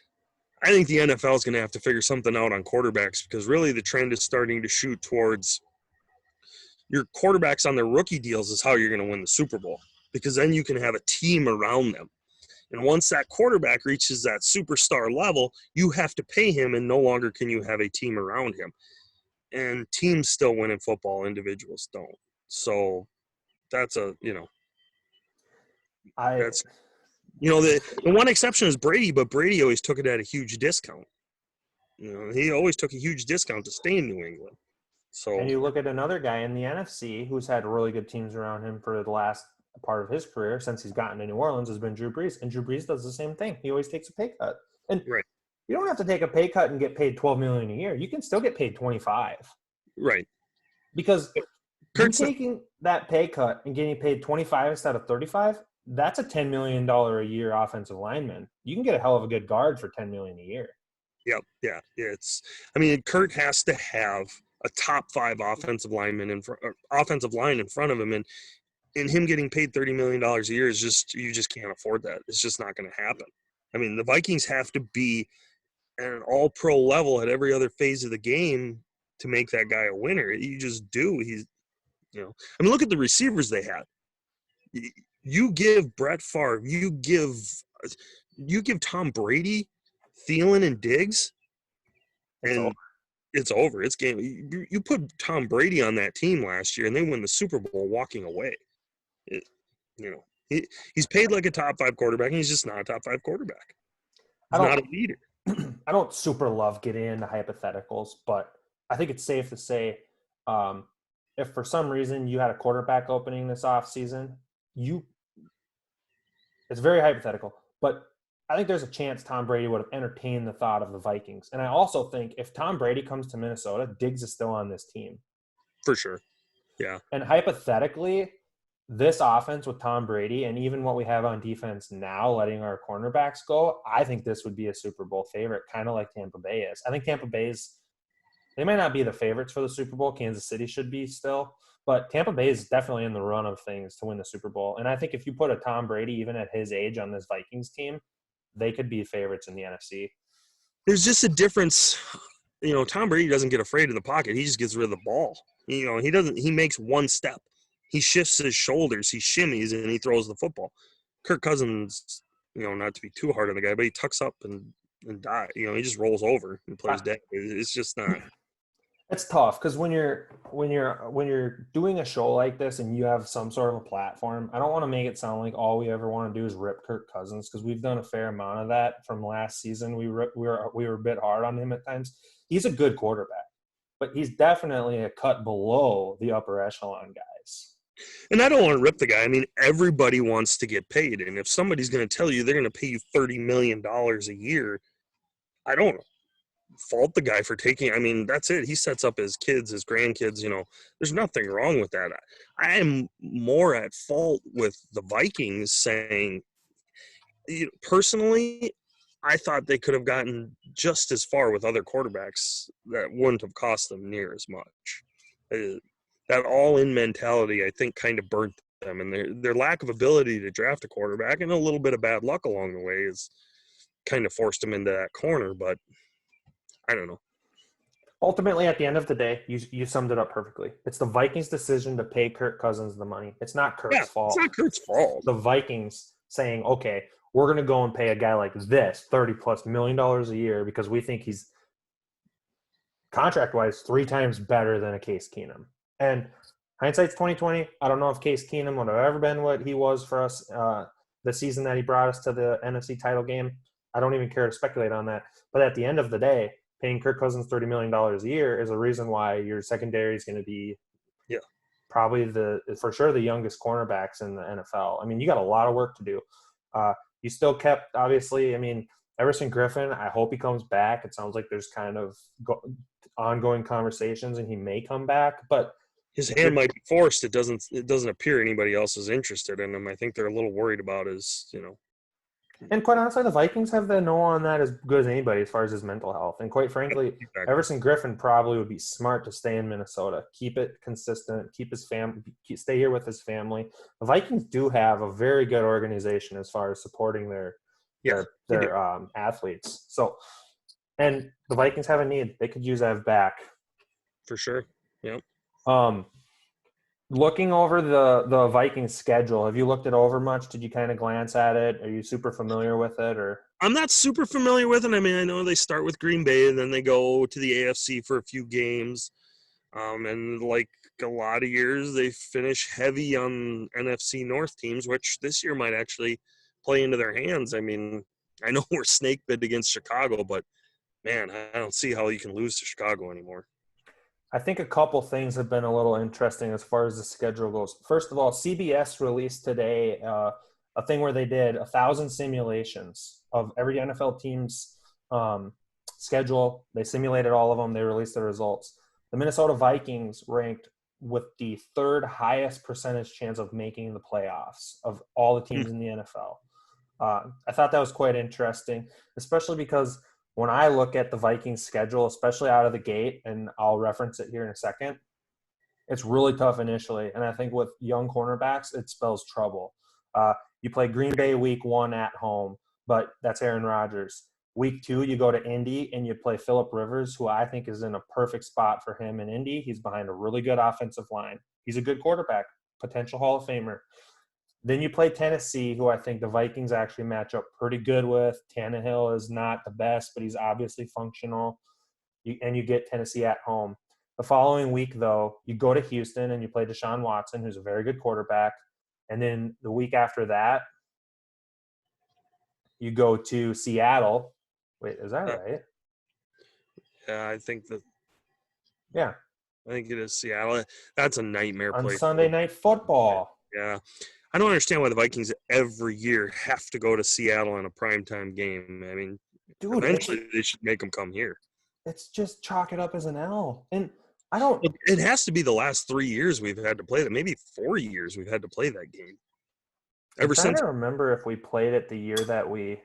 – I think the NFL is going to have to figure something out on quarterbacks because really the trend is starting to shoot towards your quarterbacks on their rookie deals is how you're going to win the Super Bowl because then you can have a team around them. And once that quarterback reaches that superstar level, you have to pay him and no longer can you have a team around him. And teams still win in football, individuals don't. So – that's the one exception is Brady, but Brady always took it at a huge discount. He always took a huge discount to stay in New England. So, and you look at another guy in the NFC who's had really good teams around him for the last part of his career since he's gotten to New Orleans has been Drew Brees, and Drew Brees does the same thing. He always takes a pay cut, and right. You don't have to take a pay cut and get paid $12 million a year. You can still get paid $25 million. Right. Because Kurt's taking that pay cut and getting paid $25 instead of $35, that's a $10 million a year offensive lineman. You can get a hell of a good guard for $10 million a year. Yep. Yeah. I mean, Kurt has to have a top 5 offensive lineman offensive line in front of him, and him getting paid $30 million a year is just, you just can't afford that. It's just not going to happen. I mean, the Vikings have to be at an all-pro level at every other phase of the game to make that guy a winner. You just do. I mean, look at the receivers they had. You give Brett Favre, you give Tom Brady, Thielen, and Diggs, It's and it's over. It's game. You put Tom Brady on that team last year, and they win the Super Bowl walking away. It, he's paid like a top 5 quarterback, and he's just not a top 5 quarterback. He's not a leader. I don't super love getting into hypotheticals, but I think it's safe to say if for some reason you had a quarterback opening this offseason, it's very hypothetical, but I think there's a chance Tom Brady would have entertained the thought of the Vikings. And I also think if Tom Brady comes to Minnesota, Diggs is still on this team. For sure. Yeah. And hypothetically, this offense with Tom Brady and even what we have on defense now, letting our cornerbacks go, I think this would be a Super Bowl favorite, kind of like Tampa Bay is. I think Tampa Bay's – they might not be the favorites for the Super Bowl. Kansas City should be still. But Tampa Bay is definitely in the run of things to win the Super Bowl. And I think if you put a Tom Brady, even at his age, on this Vikings team, they could be favorites in the NFC. There's just a difference. Tom Brady doesn't get afraid in the pocket. He just gets rid of the ball. He makes one step. He shifts his shoulders, he shimmies, and he throws the football. Kirk Cousins, not to be too hard on the guy, but he tucks up and dies. He just rolls over and plays dead. It's just not. It's tough because when you're doing a show like this and you have some sort of a platform, I don't want to make it sound like all we ever want to do is rip Kirk Cousins, because we've done a fair amount of that from last season. We were a bit hard on him at times. He's a good quarterback, but he's definitely a cut below the upper echelon guys. And I don't want to rip the guy. I mean, everybody wants to get paid, and if somebody's going to tell you they're going to pay you $30 million a year, I don't fault the guy for taking. I mean, that's it. He sets up his kids, his grandkids. There's nothing wrong with that. I am more at fault with the Vikings saying, personally, I thought they could have gotten just as far with other quarterbacks that wouldn't have cost them near as much. That all-in mentality, I think, kind of burnt them, and their lack of ability to draft a quarterback and a little bit of bad luck along the way is kind of forced them into that corner. But I don't know. Ultimately, at the end of the day, you summed it up perfectly. It's the Vikings' decision to pay Kirk Cousins the money. It's not Kirk's fault. It's not Kirk's fault. The Vikings saying, okay, we're going to go and pay a guy like this $30+ million a year because we think he's contract-wise 3 times better than a Case Keenum. And hindsight's 2020. I don't know if Case Keenum would have ever been what he was for us the season that he brought us to the NFC title game. I don't even care to speculate on that. But at the end of the day, paying Kirk Cousins $30 million a year is a reason why your secondary is going to be probably for sure the youngest cornerbacks in the NFL. I mean, you got a lot of work to do. You still kept, obviously, I mean, Everson Griffin, I hope he comes back. It sounds like there's kind of ongoing conversations and he may come back, but his hand might be forced. It doesn't appear anybody else is interested in him. I think they're a little worried about his, And quite honestly, the Vikings have the know on that as good as anybody as far as his mental health. And quite frankly, exactly. Everson Griffin probably would be smart to stay in Minnesota, keep it consistent, keep his family, stay here with his family. The Vikings do have a very good organization as far as supporting their athletes. So, and the Vikings have a need; they could use Ev back for sure. Yep. Looking over the Vikings schedule, have you looked it over much? Did you kind of glance at it? Are you super familiar with it, or? I'm not super familiar with it. I mean, I know they start with Green Bay and then they go to the AFC for a few games. And like a lot of years, they finish heavy on NFC North teams, which this year might actually play into their hands. I mean, I know we're snake bit against Chicago, but man, I don't see how you can lose to Chicago anymore. I think a couple things have been a little interesting as far as the schedule goes. First of all, CBS released today a thing where they did 1,000 simulations of every NFL team's schedule. They simulated all of them. They released the results. The Minnesota Vikings ranked with the 3rd highest percentage chance of making the playoffs of all the teams in the NFL. I thought that was quite interesting, especially because when I look at the Vikings schedule, especially out of the gate, and I'll reference it here in a second, it's really tough initially. And I think with young cornerbacks, it spells trouble. You play Green Bay week 1 at home, but that's Aaron Rodgers. Week 2, you go to Indy and you play Phillip Rivers, who I think is in a perfect spot for him in Indy. He's behind a really good offensive line. He's a good quarterback, potential Hall of Famer. Then you play Tennessee, who I think the Vikings actually match up pretty good with. Tannehill is not the best, but he's obviously functional. And you get Tennessee at home. The following week, though, you go to Houston and you play Deshaun Watson, who's a very good quarterback. And then the week after that, you go to Seattle. Wait, is that right? Yeah, I think Yeah. I think it is Seattle. That's a nightmare On place. Sunday Night Football. Yeah. I don't understand why the Vikings every year have to go to Seattle in a primetime game. I mean, Dude, eventually they should make them come here. It's just chalk it up as an L. And I don't – It has to be the last 3 years we've had to play that. Maybe 4 years we've had to play that game. I'm trying to remember if we played it the year that we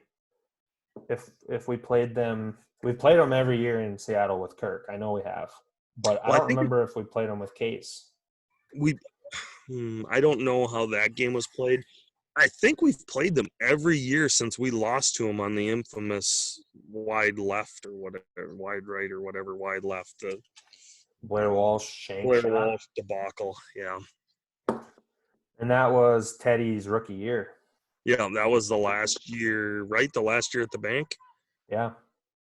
– if we played them – we've played them every year in Seattle with Kirk. I know we have. But I don't remember if we played them with Case. I don't know how that game was played. I think we've played them every year since we lost to them on the infamous wide left or whatever, wide right or whatever, wide left. Blair Walsh debacle, yeah. And that was Teddy's rookie year. Yeah, that was the last year, right? The last year at the bank? Yeah.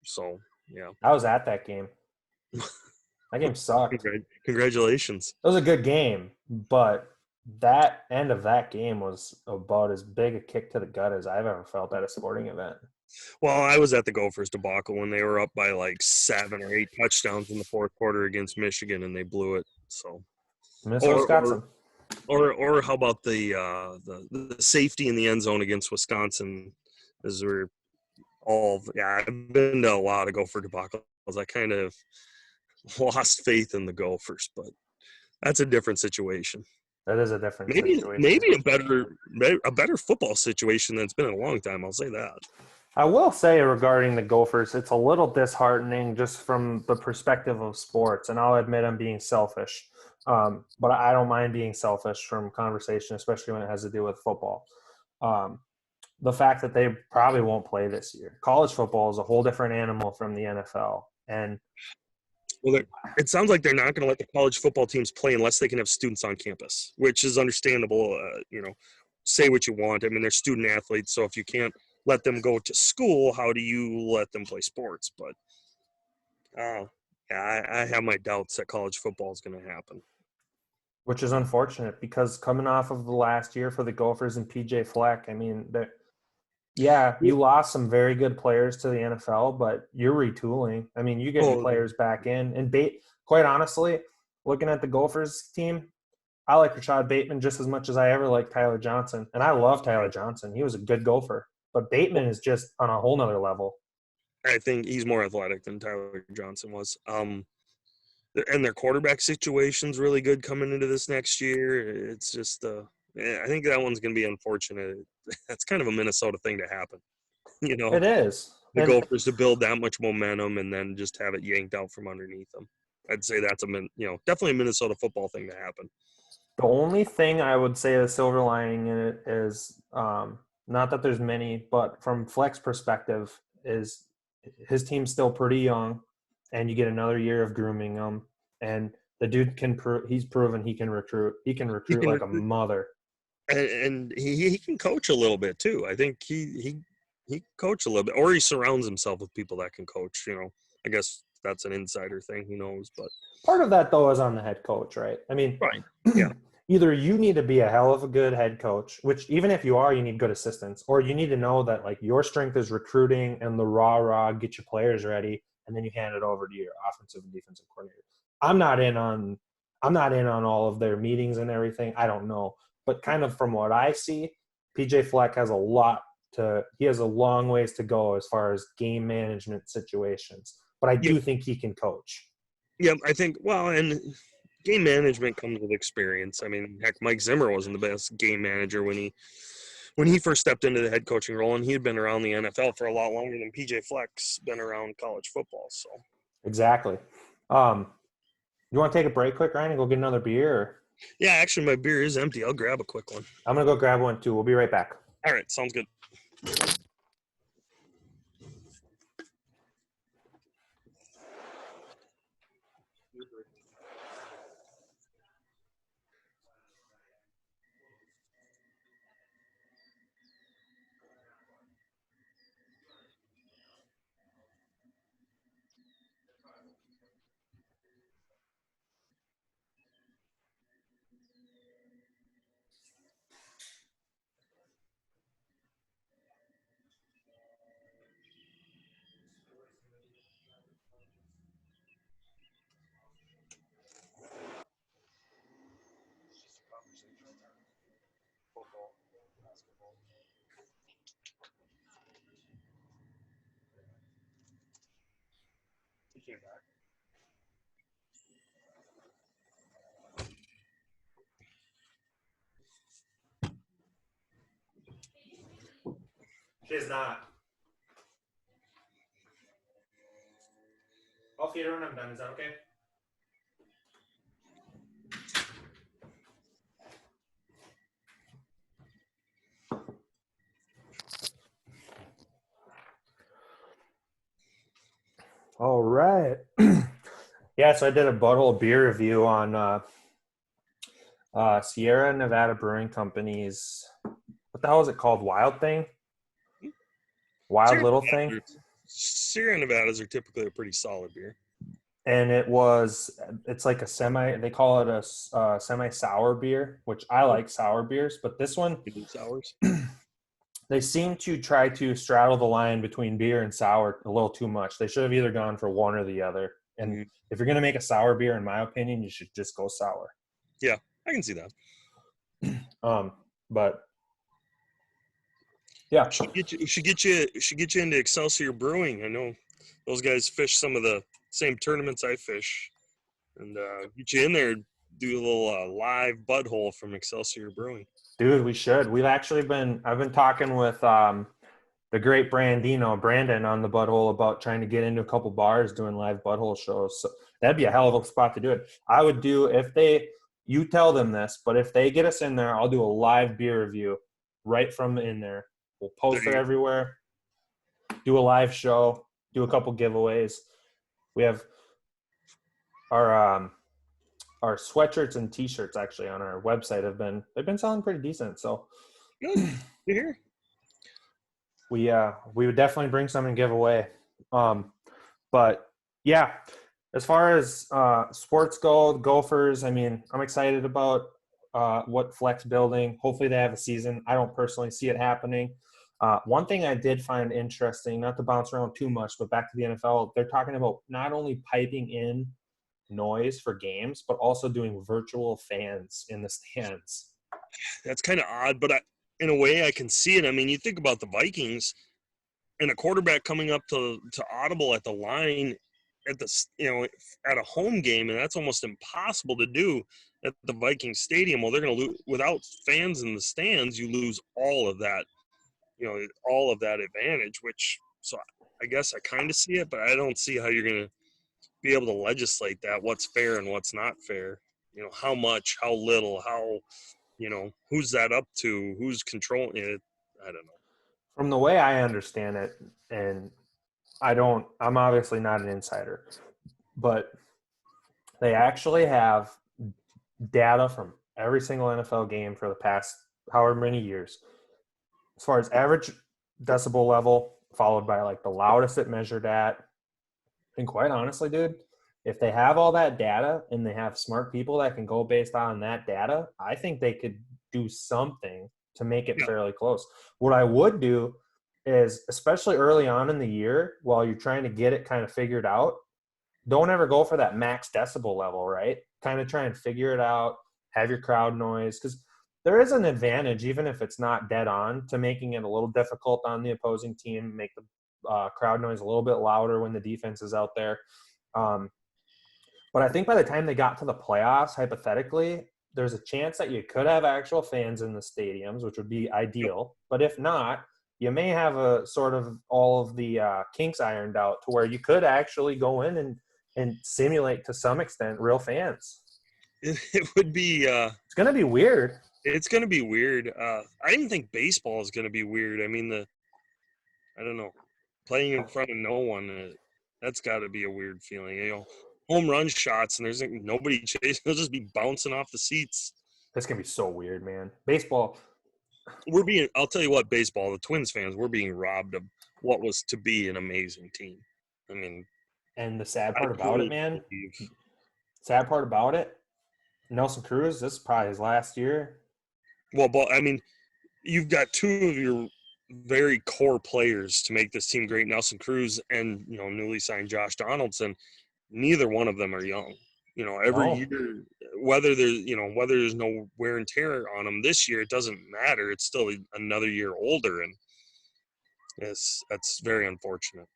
So, yeah. I was at that game. That game sucked. Congratulations. It was a good game, but that end of that game was about as big a kick to the gut as I've ever felt at a sporting event. Well, I was at the Gophers debacle when they were up by like 7 or 8 touchdowns in the fourth quarter against Michigan, and they blew it. So, Minnesota's got some. Or how about the safety in the end zone against Wisconsin? As we're I've been to a lot of Gopher debacles. I kind of lost faith in the Gophers, but that's a different situation. That is a different situation. Maybe a better football situation than it's been in a long time. I'll say that. I will say regarding the Gophers, it's a little disheartening just from the perspective of sports, and I'll admit I'm being selfish. But I don't mind being selfish from conversation, especially when it has to do with football. The fact that they probably won't play this year. College football is a whole different animal from the NFL. And well, it sounds like they're not going to let the college football teams play unless they can have students on campus, which is understandable. Say what you want. I mean, they're student athletes, so if you can't let them go to school, how do you let them play sports? But I have my doubts that college football is going to happen. Which is unfortunate because coming off of the last year for the Gophers and PJ Fleck, I mean, you lost some very good players to the NFL, but you're retooling. I mean, you get players back in. And quite honestly, looking at the Gophers team, I like Rashad Bateman just as much as I ever liked Tyler Johnson. And I love Tyler Johnson. He was a good Gopher. But Bateman is just on a whole nother level. I think he's more athletic than Tyler Johnson was. And their quarterback situation's really good coming into this next year. It's just I think that one's going to be unfortunate. That's kind of a Minnesota thing to happen. It is. The Gophers to build that much momentum and then just have it yanked out from underneath them. I'd say that's definitely a Minnesota football thing to happen. The only thing I would say the silver lining in it is not that there's many, but from Fleck's perspective is his team's still pretty young. And you get another year of grooming him, and the dude he's proven he can recruit. He can recruit like a mother. And he can coach a little bit too. I think he coach a little bit, or he surrounds himself with people that can coach. I guess that's an insider thing. Who knows? But part of that though is on the head coach, right? I mean, right. Yeah. Either you need to be a hell of a good head coach, which even if you are, you need good assistants, or you need to know that like your strength is recruiting and the rah get your players ready. And then you hand it over to your offensive and defensive coordinator. I'm not in on all of their meetings and everything. I don't know. But kind of from what I see, PJ Fleck has he has a long ways to go as far as game management situations. But I do think he can coach. Yeah, I think, and game management comes with experience. I mean, heck, Mike Zimmer wasn't the best game manager when he when he first stepped into the head coaching role, and he had been around the NFL for a lot longer than PJ Fleck's been around college football. So Exactly. You want to take a break quick, Ryan, and go get another beer? Or? yeah, actually, my beer is empty. I'll grab a quick one. I'm going to go grab one too. We'll be right back. All right, sounds good. She's not. I'll feed her when I'm done. Is that okay? All right. Yeah, so I did a Budhole beer review on Sierra Nevada Brewing Company's, what the hell is it called? Wild Thing? Wild Little Thing? Sierra Nevadas are typically a pretty solid beer. And it's like they call it a semi-sour beer, which I like sour beers, but this one, sours. They seem to try to straddle the line between beer and sour a little too much. They should have either gone for one or the other. And if you're going to make a sour beer, in my opinion, you should just go sour. Yeah, I can see that. But yeah, should get you into Excelsior Brewing. I know those guys fish some of the same tournaments I fish, and get you in there, do a little live Budhole from Excelsior Brewing. Dude, we should. I've been talking with the great Brandon on the Budhole about trying to get into a couple bars doing live Budhole shows. So that'd be a hell of a spot to do it. I would do you tell them this, but if they get us in there, I'll do a live beer review right from in there. We'll post it everywhere, do a live show, do a couple giveaways. We have our sweatshirts and T-shirts actually on our website they've been selling pretty decent. So good to hear. We would definitely bring some and give away. But yeah, as far as sports go, the Gophers, I mean, I'm excited about what Fleck's building. Hopefully they have a season. I don't personally see it happening. One thing I did find interesting, not to bounce around too much, but back to the NFL, they're talking about not only piping in noise for games, but also doing virtual fans in the stands. That's kind of odd, but in a way I can see it. I mean, you think about the Vikings and a quarterback coming up to audible at the line at at a home game, and that's almost impossible to do at the Vikings stadium. Well, they're going to lose without fans in the stands. You lose all of that, all of that advantage, so I guess I kind of see it, but I don't see how you're going to be able to legislate that, what's fair and what's not fair. How much, how little, how, who's that up to, who's controlling it. I don't know. From the way I understand it, and I'm obviously not an insider, but they actually have data from every single NFL game for the past however many years, as far as average decibel level, followed by like the loudest it measured at. And quite honestly, dude, if they have all that data and they have smart people that can go based on that data, I think they could do something to make it fairly close. What I would do is, especially early on in the year, while you're trying to get it kind of figured out, don't ever go for that max decibel level, right? Kind of try and figure it out, have your crowd noise, because there is an advantage, even if it's not dead on, to making it a little difficult on the opposing team, make the crowd noise a little bit louder when the defense is out there. But I think by the time they got to the playoffs, hypothetically, there's a chance that you could have actual fans in the stadiums, which would be ideal. But if not, you may have a sort of all of the kinks ironed out to where you could actually go in and simulate to some extent real fans. It would be It's going to be weird. it's going to be weird. I even think baseball is going to be weird. I mean, I don't know, playing in front of no one, that's got to be a weird feeling. Home run shots and there's nobody chasing. They'll just be bouncing off the seats. That's going to be so weird, man. Baseball. I'll tell you what, baseball, the Twins fans, we're being robbed of what was to be an amazing team. I mean, and the sad part about it, man, Nelson Cruz, this is probably his last year. Well, but I mean, you've got two of your very core players to make this team great, Nelson Cruz and, newly signed Josh Donaldson. Neither one of them are young. Every year, whether there's no wear and tear on them this year, it doesn't matter. It's still another year older, and that's very unfortunate.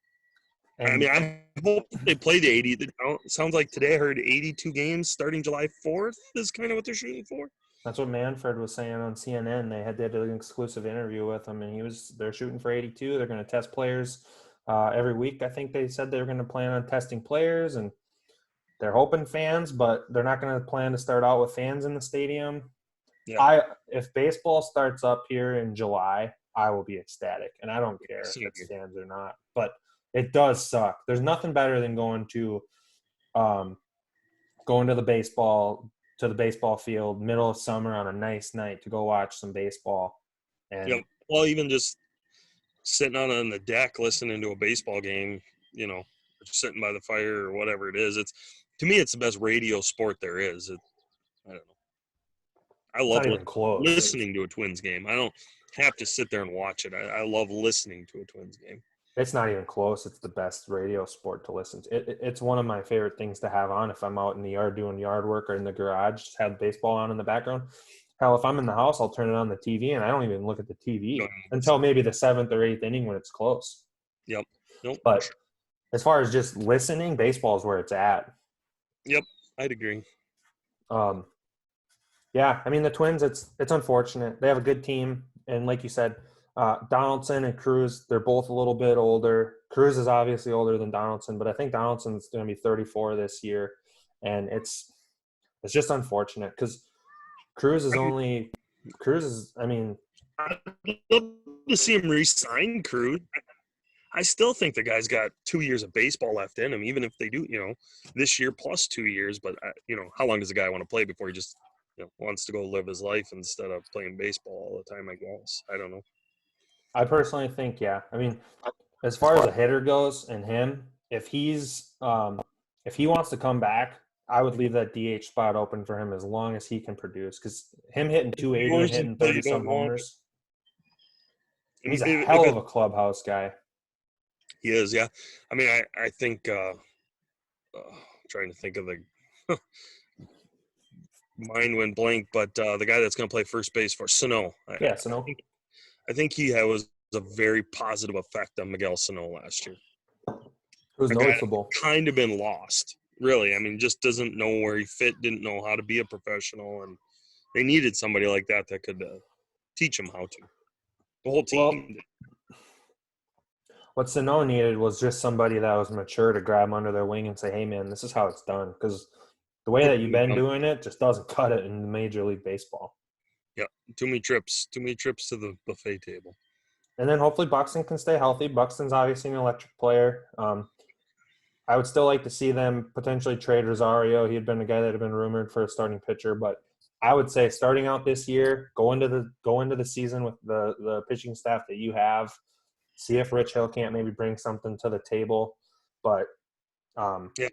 And I mean, I hope they play the 80. It sounds like today I heard 82 games starting July 4th is kind of what they're shooting for. That's what Manfred was saying on CNN. They did an exclusive interview with him, and they're shooting for 82. They're going to test players every week. I think they said they were going to plan on testing players, and they're hoping fans, but they're not going to plan to start out with fans in the stadium. Yeah. If baseball starts up here in July, I will be ecstatic, and I don't care if it's fans or not. But it does suck. There's nothing better than going to the baseball field middle of summer on a nice night to go watch some baseball. And well, even just sitting on the deck listening to a baseball game, sitting by the fire or whatever it is. To me, it's the best radio sport there is. I don't know. I love listening to a Twins game. I don't have to sit there and watch it. I love listening to a Twins game. It's not even close. It's the best radio sport to listen to. It's one of my favorite things to have on if I'm out in the yard doing yard work or in the garage, just have baseball on in the background. Hell, if I'm in the house, I'll turn it on the TV, and I don't even look at the TV until maybe the 7th or 8th inning when it's close. Yep. Nope. But as far as just listening, baseball is where it's at. Yep, I'd agree. Yeah, I mean, the Twins, it's unfortunate. They have a good team, and like you said, Donaldson and Cruz, they're both a little bit older. Cruz is obviously older than Donaldson, but I think Donaldson's going to be 34 this year, and it's just unfortunate because Cruz is, I mean. I'd love to see him re-sign Cruz. I still think the guy's got 2 years of baseball left in him, even if they do, this year plus 2 years. But, how long does a guy want to play before he just, wants to go live his life instead of playing baseball all the time, I guess. I don't know. I personally think, yeah. I mean, as far as a hitter goes and him, if he wants to come back, I would leave that DH spot open for him as long as he can produce. Because him hitting 280 and hitting 30-some homers, he's a hell of a clubhouse guy. He is, yeah. I mean, I think trying to think of the mind went blank, but the guy that's going to play first base for Sano. Sano. I think he was a very positive effect on Miguel Sano last year. It was noticeable. Kind of been lost, really. I mean, just doesn't know where he fit, didn't know how to be a professional, and they needed somebody like that could teach him how to. The whole team did. What Sano needed was just somebody that was mature to grab him under their wing and say, hey, man, this is how it's done. Because the way that you've been doing it just doesn't cut it in Major League Baseball. Yeah, too many trips to the buffet table. And then hopefully Buxton can stay healthy. Buxton's obviously an electric player. I would still like to see them potentially trade Rosario. He had been a guy that had been rumored for a starting pitcher. But I would say starting out this year, go into the season with the pitching staff that you have. See if Rich Hill can't maybe bring something to the table, but yeah.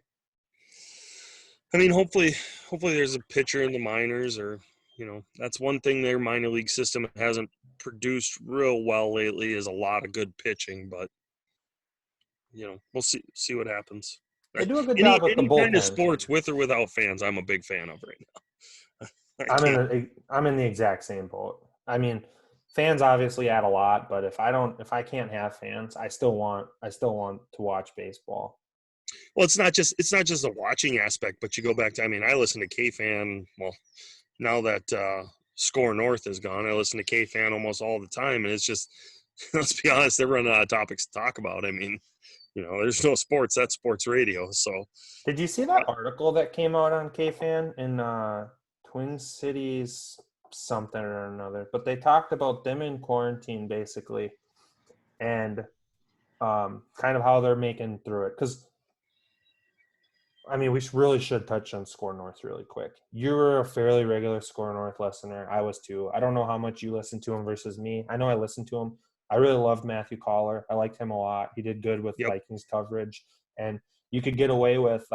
I mean, hopefully there's a pitcher in the minors, or that's one thing their minor league system hasn't produced real well lately is a lot of good pitching. But we'll see what happens. They do a good job with the bullpen. Any kind of sports with or without fans, I'm a big fan of right now. I'm in the exact same boat. I mean. Fans obviously add a lot, but if I can't have fans, I still want to watch baseball. Well, it's not just the watching aspect, but you go back to, I mean, I listen to K-Fan, well, now that Score North is gone, I listen to K-Fan almost all the time, and it's just, let's be honest, they're running out of topics to talk about. I mean, there's no sports. That's sports radio. So, Did you see that article that came out on KFan in Twin Cities something or another? But they talked about them in quarantine basically, and kind of how they're making through it. Because I mean, we really should touch on Score North really quick. You were a fairly regular Score North listener. I was too. I don't know how much you listened to him versus me. I know I listened to him. I really loved Matthew Collar. I liked him a lot. He did good with yep. Vikings coverage, and you could get away with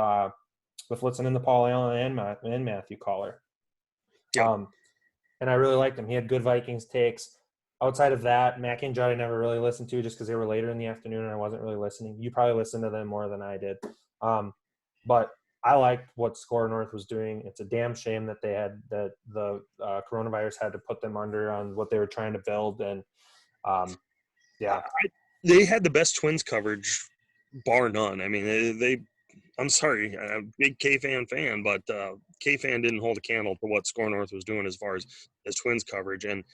listening to Paul Allen and Matthew Collar. Yep. And I really liked him. He had good Vikings takes. Outside of that, Mackey and Judd I never really listened to just because they were later in the afternoon and I wasn't really listening. You probably listened to them more than I did. But I liked what Score North was doing. It's a damn shame that the coronavirus had to put them under on what they were trying to build. And yeah, they had the best Twins coverage, bar none. I mean, I'm sorry, I'm a big K-Fan fan, but K-Fan didn't hold a candle to what Score North was doing as far as Twins coverage. And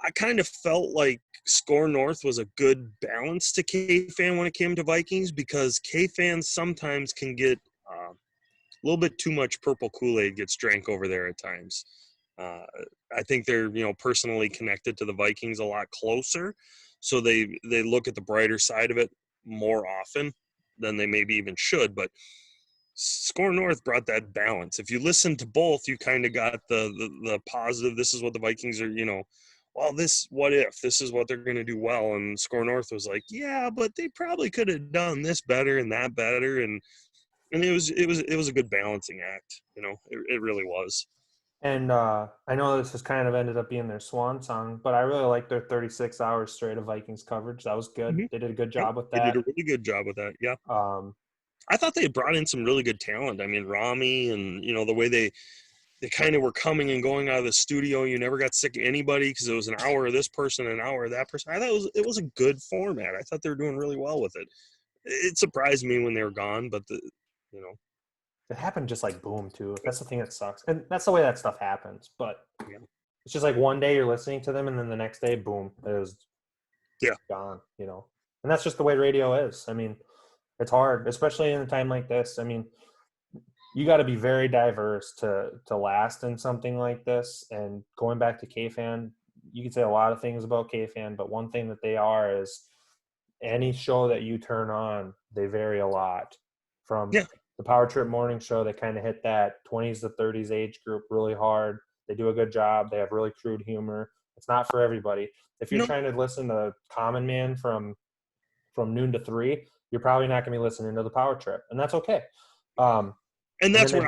I kind of felt like Score North was a good balance to K-Fan when it came to Vikings, because K-Fans sometimes can get a little bit too much purple Kool-Aid gets drank over there at times. I think they're, personally connected to the Vikings a lot closer, so they look at the brighter side of it more often than they maybe even should. But Score North brought that balance. If you listen to both, you kind of got the positive. This is what the Vikings are, well, what if this is what they're going to do well. And Score North was like, yeah, but they probably could have done this better and that better. And it was a good balancing act. It really was. And I know this has kind of ended up being their swan song, but I really liked their 36 hours straight of Vikings coverage. That was good. Mm-hmm. They did a good job with They that. did a really good job with that. Yeah. I thought they brought in some really good talent. I mean, Rami and, the way they kind of were coming and going out of the studio. You never got sick of anybody because it was an hour of this person, an hour of that person. I thought it was a good format. I thought they were doing really well with it. It surprised me when they were gone, but it happened just like boom too. That's the thing that sucks. And that's the way that stuff happens. But it's just like one day you're listening to them and then the next day, boom, it was gone, And that's just the way radio is. I mean, it's hard, especially in a time like this. I mean, you got to be very diverse to last in something like this. And going back to K-Fan, you can say a lot of things about K-Fan, but one thing that they are is any show that you turn on, they vary a lot. From the Power Trip morning show, they kind of hit that 20s to 30s age group really hard. They do a good job. They have really crude humor. It's not for everybody. If you're trying to listen to Common Man from noon to 3, you're probably not going to be listening to the Power Trip, and that's okay. And that's where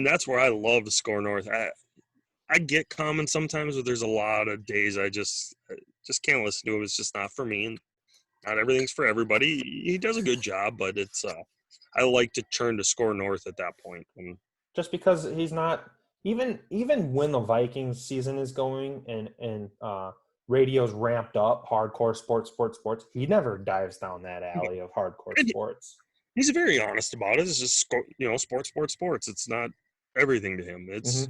that's where I love Score North. I get Common sometimes, but there's a lot of days I just can't listen to him. It's just not for me, and not everything's for everybody. He does a good job, but it's I like to turn to Score North at that point. And just because he's not even when the Vikings season is going and radio's ramped up, hardcore sports, he never dives down that alley of hardcore sports. He's very honest about it. It's just sports. It's not everything to him. It's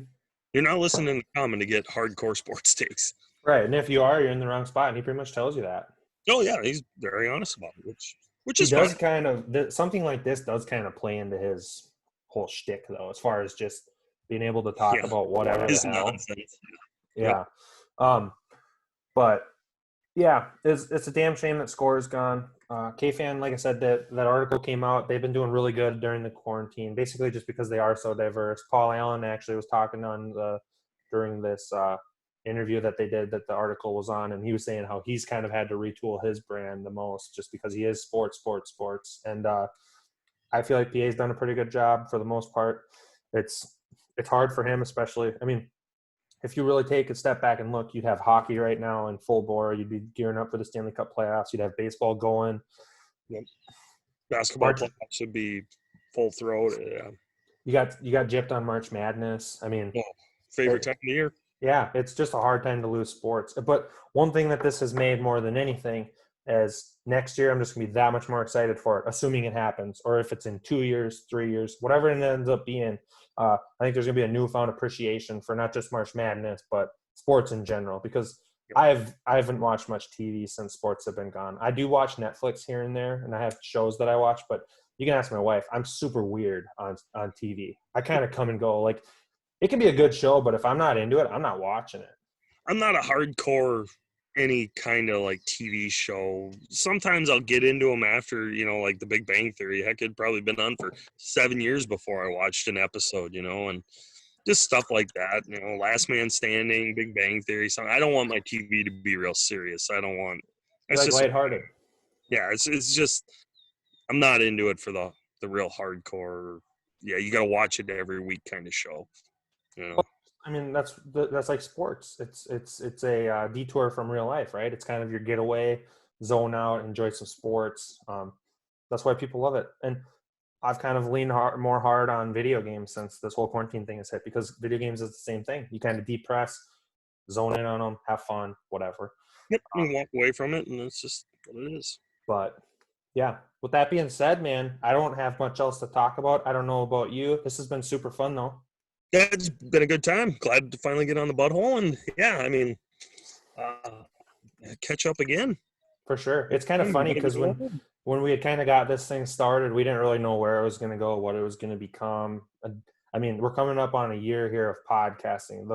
You're not listening to Common to get hardcore sports takes. Right, and if you are, you're in the wrong spot, and he pretty much tells you that. Oh yeah, he's very honest about it, which is does fine. kind of something like this does kind of play into his whole shtick though, as far as just being able to talk about whatever the hell. Nonsense. Yeah. But yeah, it's a damn shame that Score is gone. K-Fan, like I said, that article came out. They've been doing really good during the quarantine, basically just because they are so diverse. Paul Allen actually was talking during this interview that they did that the article was on, and he was saying how he's kind of had to retool his brand the most just because he is sports. And I feel like PA's done a pretty good job for the most part. It's hard for him, especially. I mean, if you really take a step back and look, you'd have hockey right now in full bore. You'd be gearing up for the Stanley Cup playoffs. You'd have baseball going. Yep. Basketball playoffs should be full throat. Yeah. You got gypped on March Madness. I mean, favorite time of the year. Yeah, it's just a hard time to lose sports. But one thing that this has made more than anything is next year I'm just going to be that much more excited for it, assuming it happens. Or if it's in 2 years, 3 years, whatever it ends up being, I think there's going to be a newfound appreciation for not just March Madness, but sports in general, because I haven't watched much TV since sports have been gone. I do watch Netflix here and there, and I have shows that I watch, but you can ask my wife. I'm super weird on TV. I kind of come and go. Like, it can be a good show, but if I'm not into it, I'm not watching it. I'm not a hardcore any kind of like TV show. Sometimes I'll get into them after, like The Big Bang Theory. Heck, it'd probably been on for 7 years before I watched an episode, and just stuff like that. Last Man Standing, Big Bang Theory. So I don't want my TV to be real serious. I don't want. It's like lighthearted. Yeah, it's just I'm not into it for the real hardcore. Yeah, you got to watch it every week kind of show. I mean, that's like sports. It's a detour from real life, right? It's kind of your getaway, zone out, enjoy some sports. That's why people love it. And I've kind of leaned more hard on video games since this whole quarantine thing has hit, because video games is the same thing. You kind of depress, zone in on them, have fun, whatever. Yep, and walk away from it, and that's just what it is. But yeah, with that being said, man, I don't have much else to talk about. I don't know about you. This has been super fun, though. Yeah, it's been a good time. Glad to finally get on the Budhole, and yeah, I mean, catch up again. For sure. It's kind of funny because when we had kind of got this thing started, we didn't really know where it was going to go, what it was going to become. I mean, we're coming up on a year here of podcasting.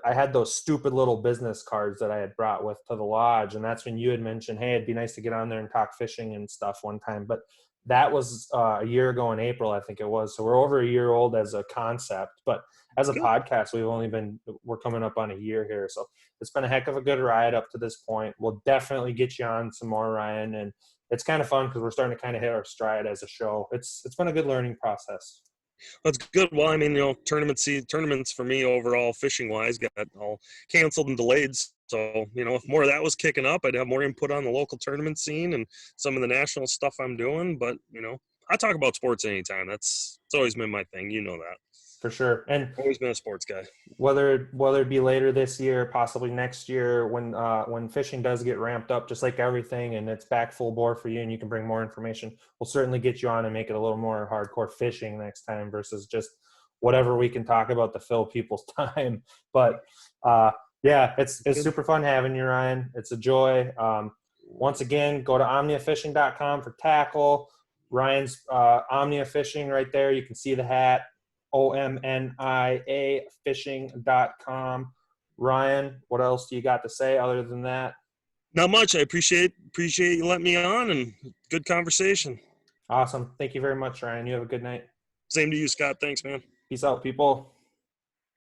I had those stupid little business cards that I had brought with to the lodge, and that's when you had mentioned, hey, it'd be nice to get on there and talk fishing and stuff one time. But that was a year ago in April, I think it was. So we're over a year old as a concept, but as a podcast, we're coming up on a year here. So it's been a heck of a good ride up to this point. We'll definitely get you on some more, Ryan. And it's kind of fun because we're starting to kind of hit our stride as a show. It's been a good learning process. That's good. Well, I mean, tournaments for me overall, fishing wise, got all canceled and delayed. So, if more of that was kicking up, I'd have more input on the local tournament scene and some of the national stuff I'm doing. But, I talk about sports anytime. It's always been my thing. You know that. For sure. And always been a sports guy. Whether it be later this year, possibly next year, when fishing does get ramped up, just like everything, and it's back full bore for you and you can bring more information, we'll certainly get you on and make it a little more hardcore fishing next time versus just whatever we can talk about to fill people's time. But yeah, it's super fun having you, Ryan. It's a joy. Once again, go to omniafishing.com for tackle. Ryan's Omnia Fishing right there. You can see the hat. OMNIA fishing.com. Ryan, what else do you got to say other than that? Not much. I appreciate you letting me on, and good conversation. Awesome. Thank you very much, Ryan. You have a good night. Same to you, Scott. Thanks, man. Peace out, people.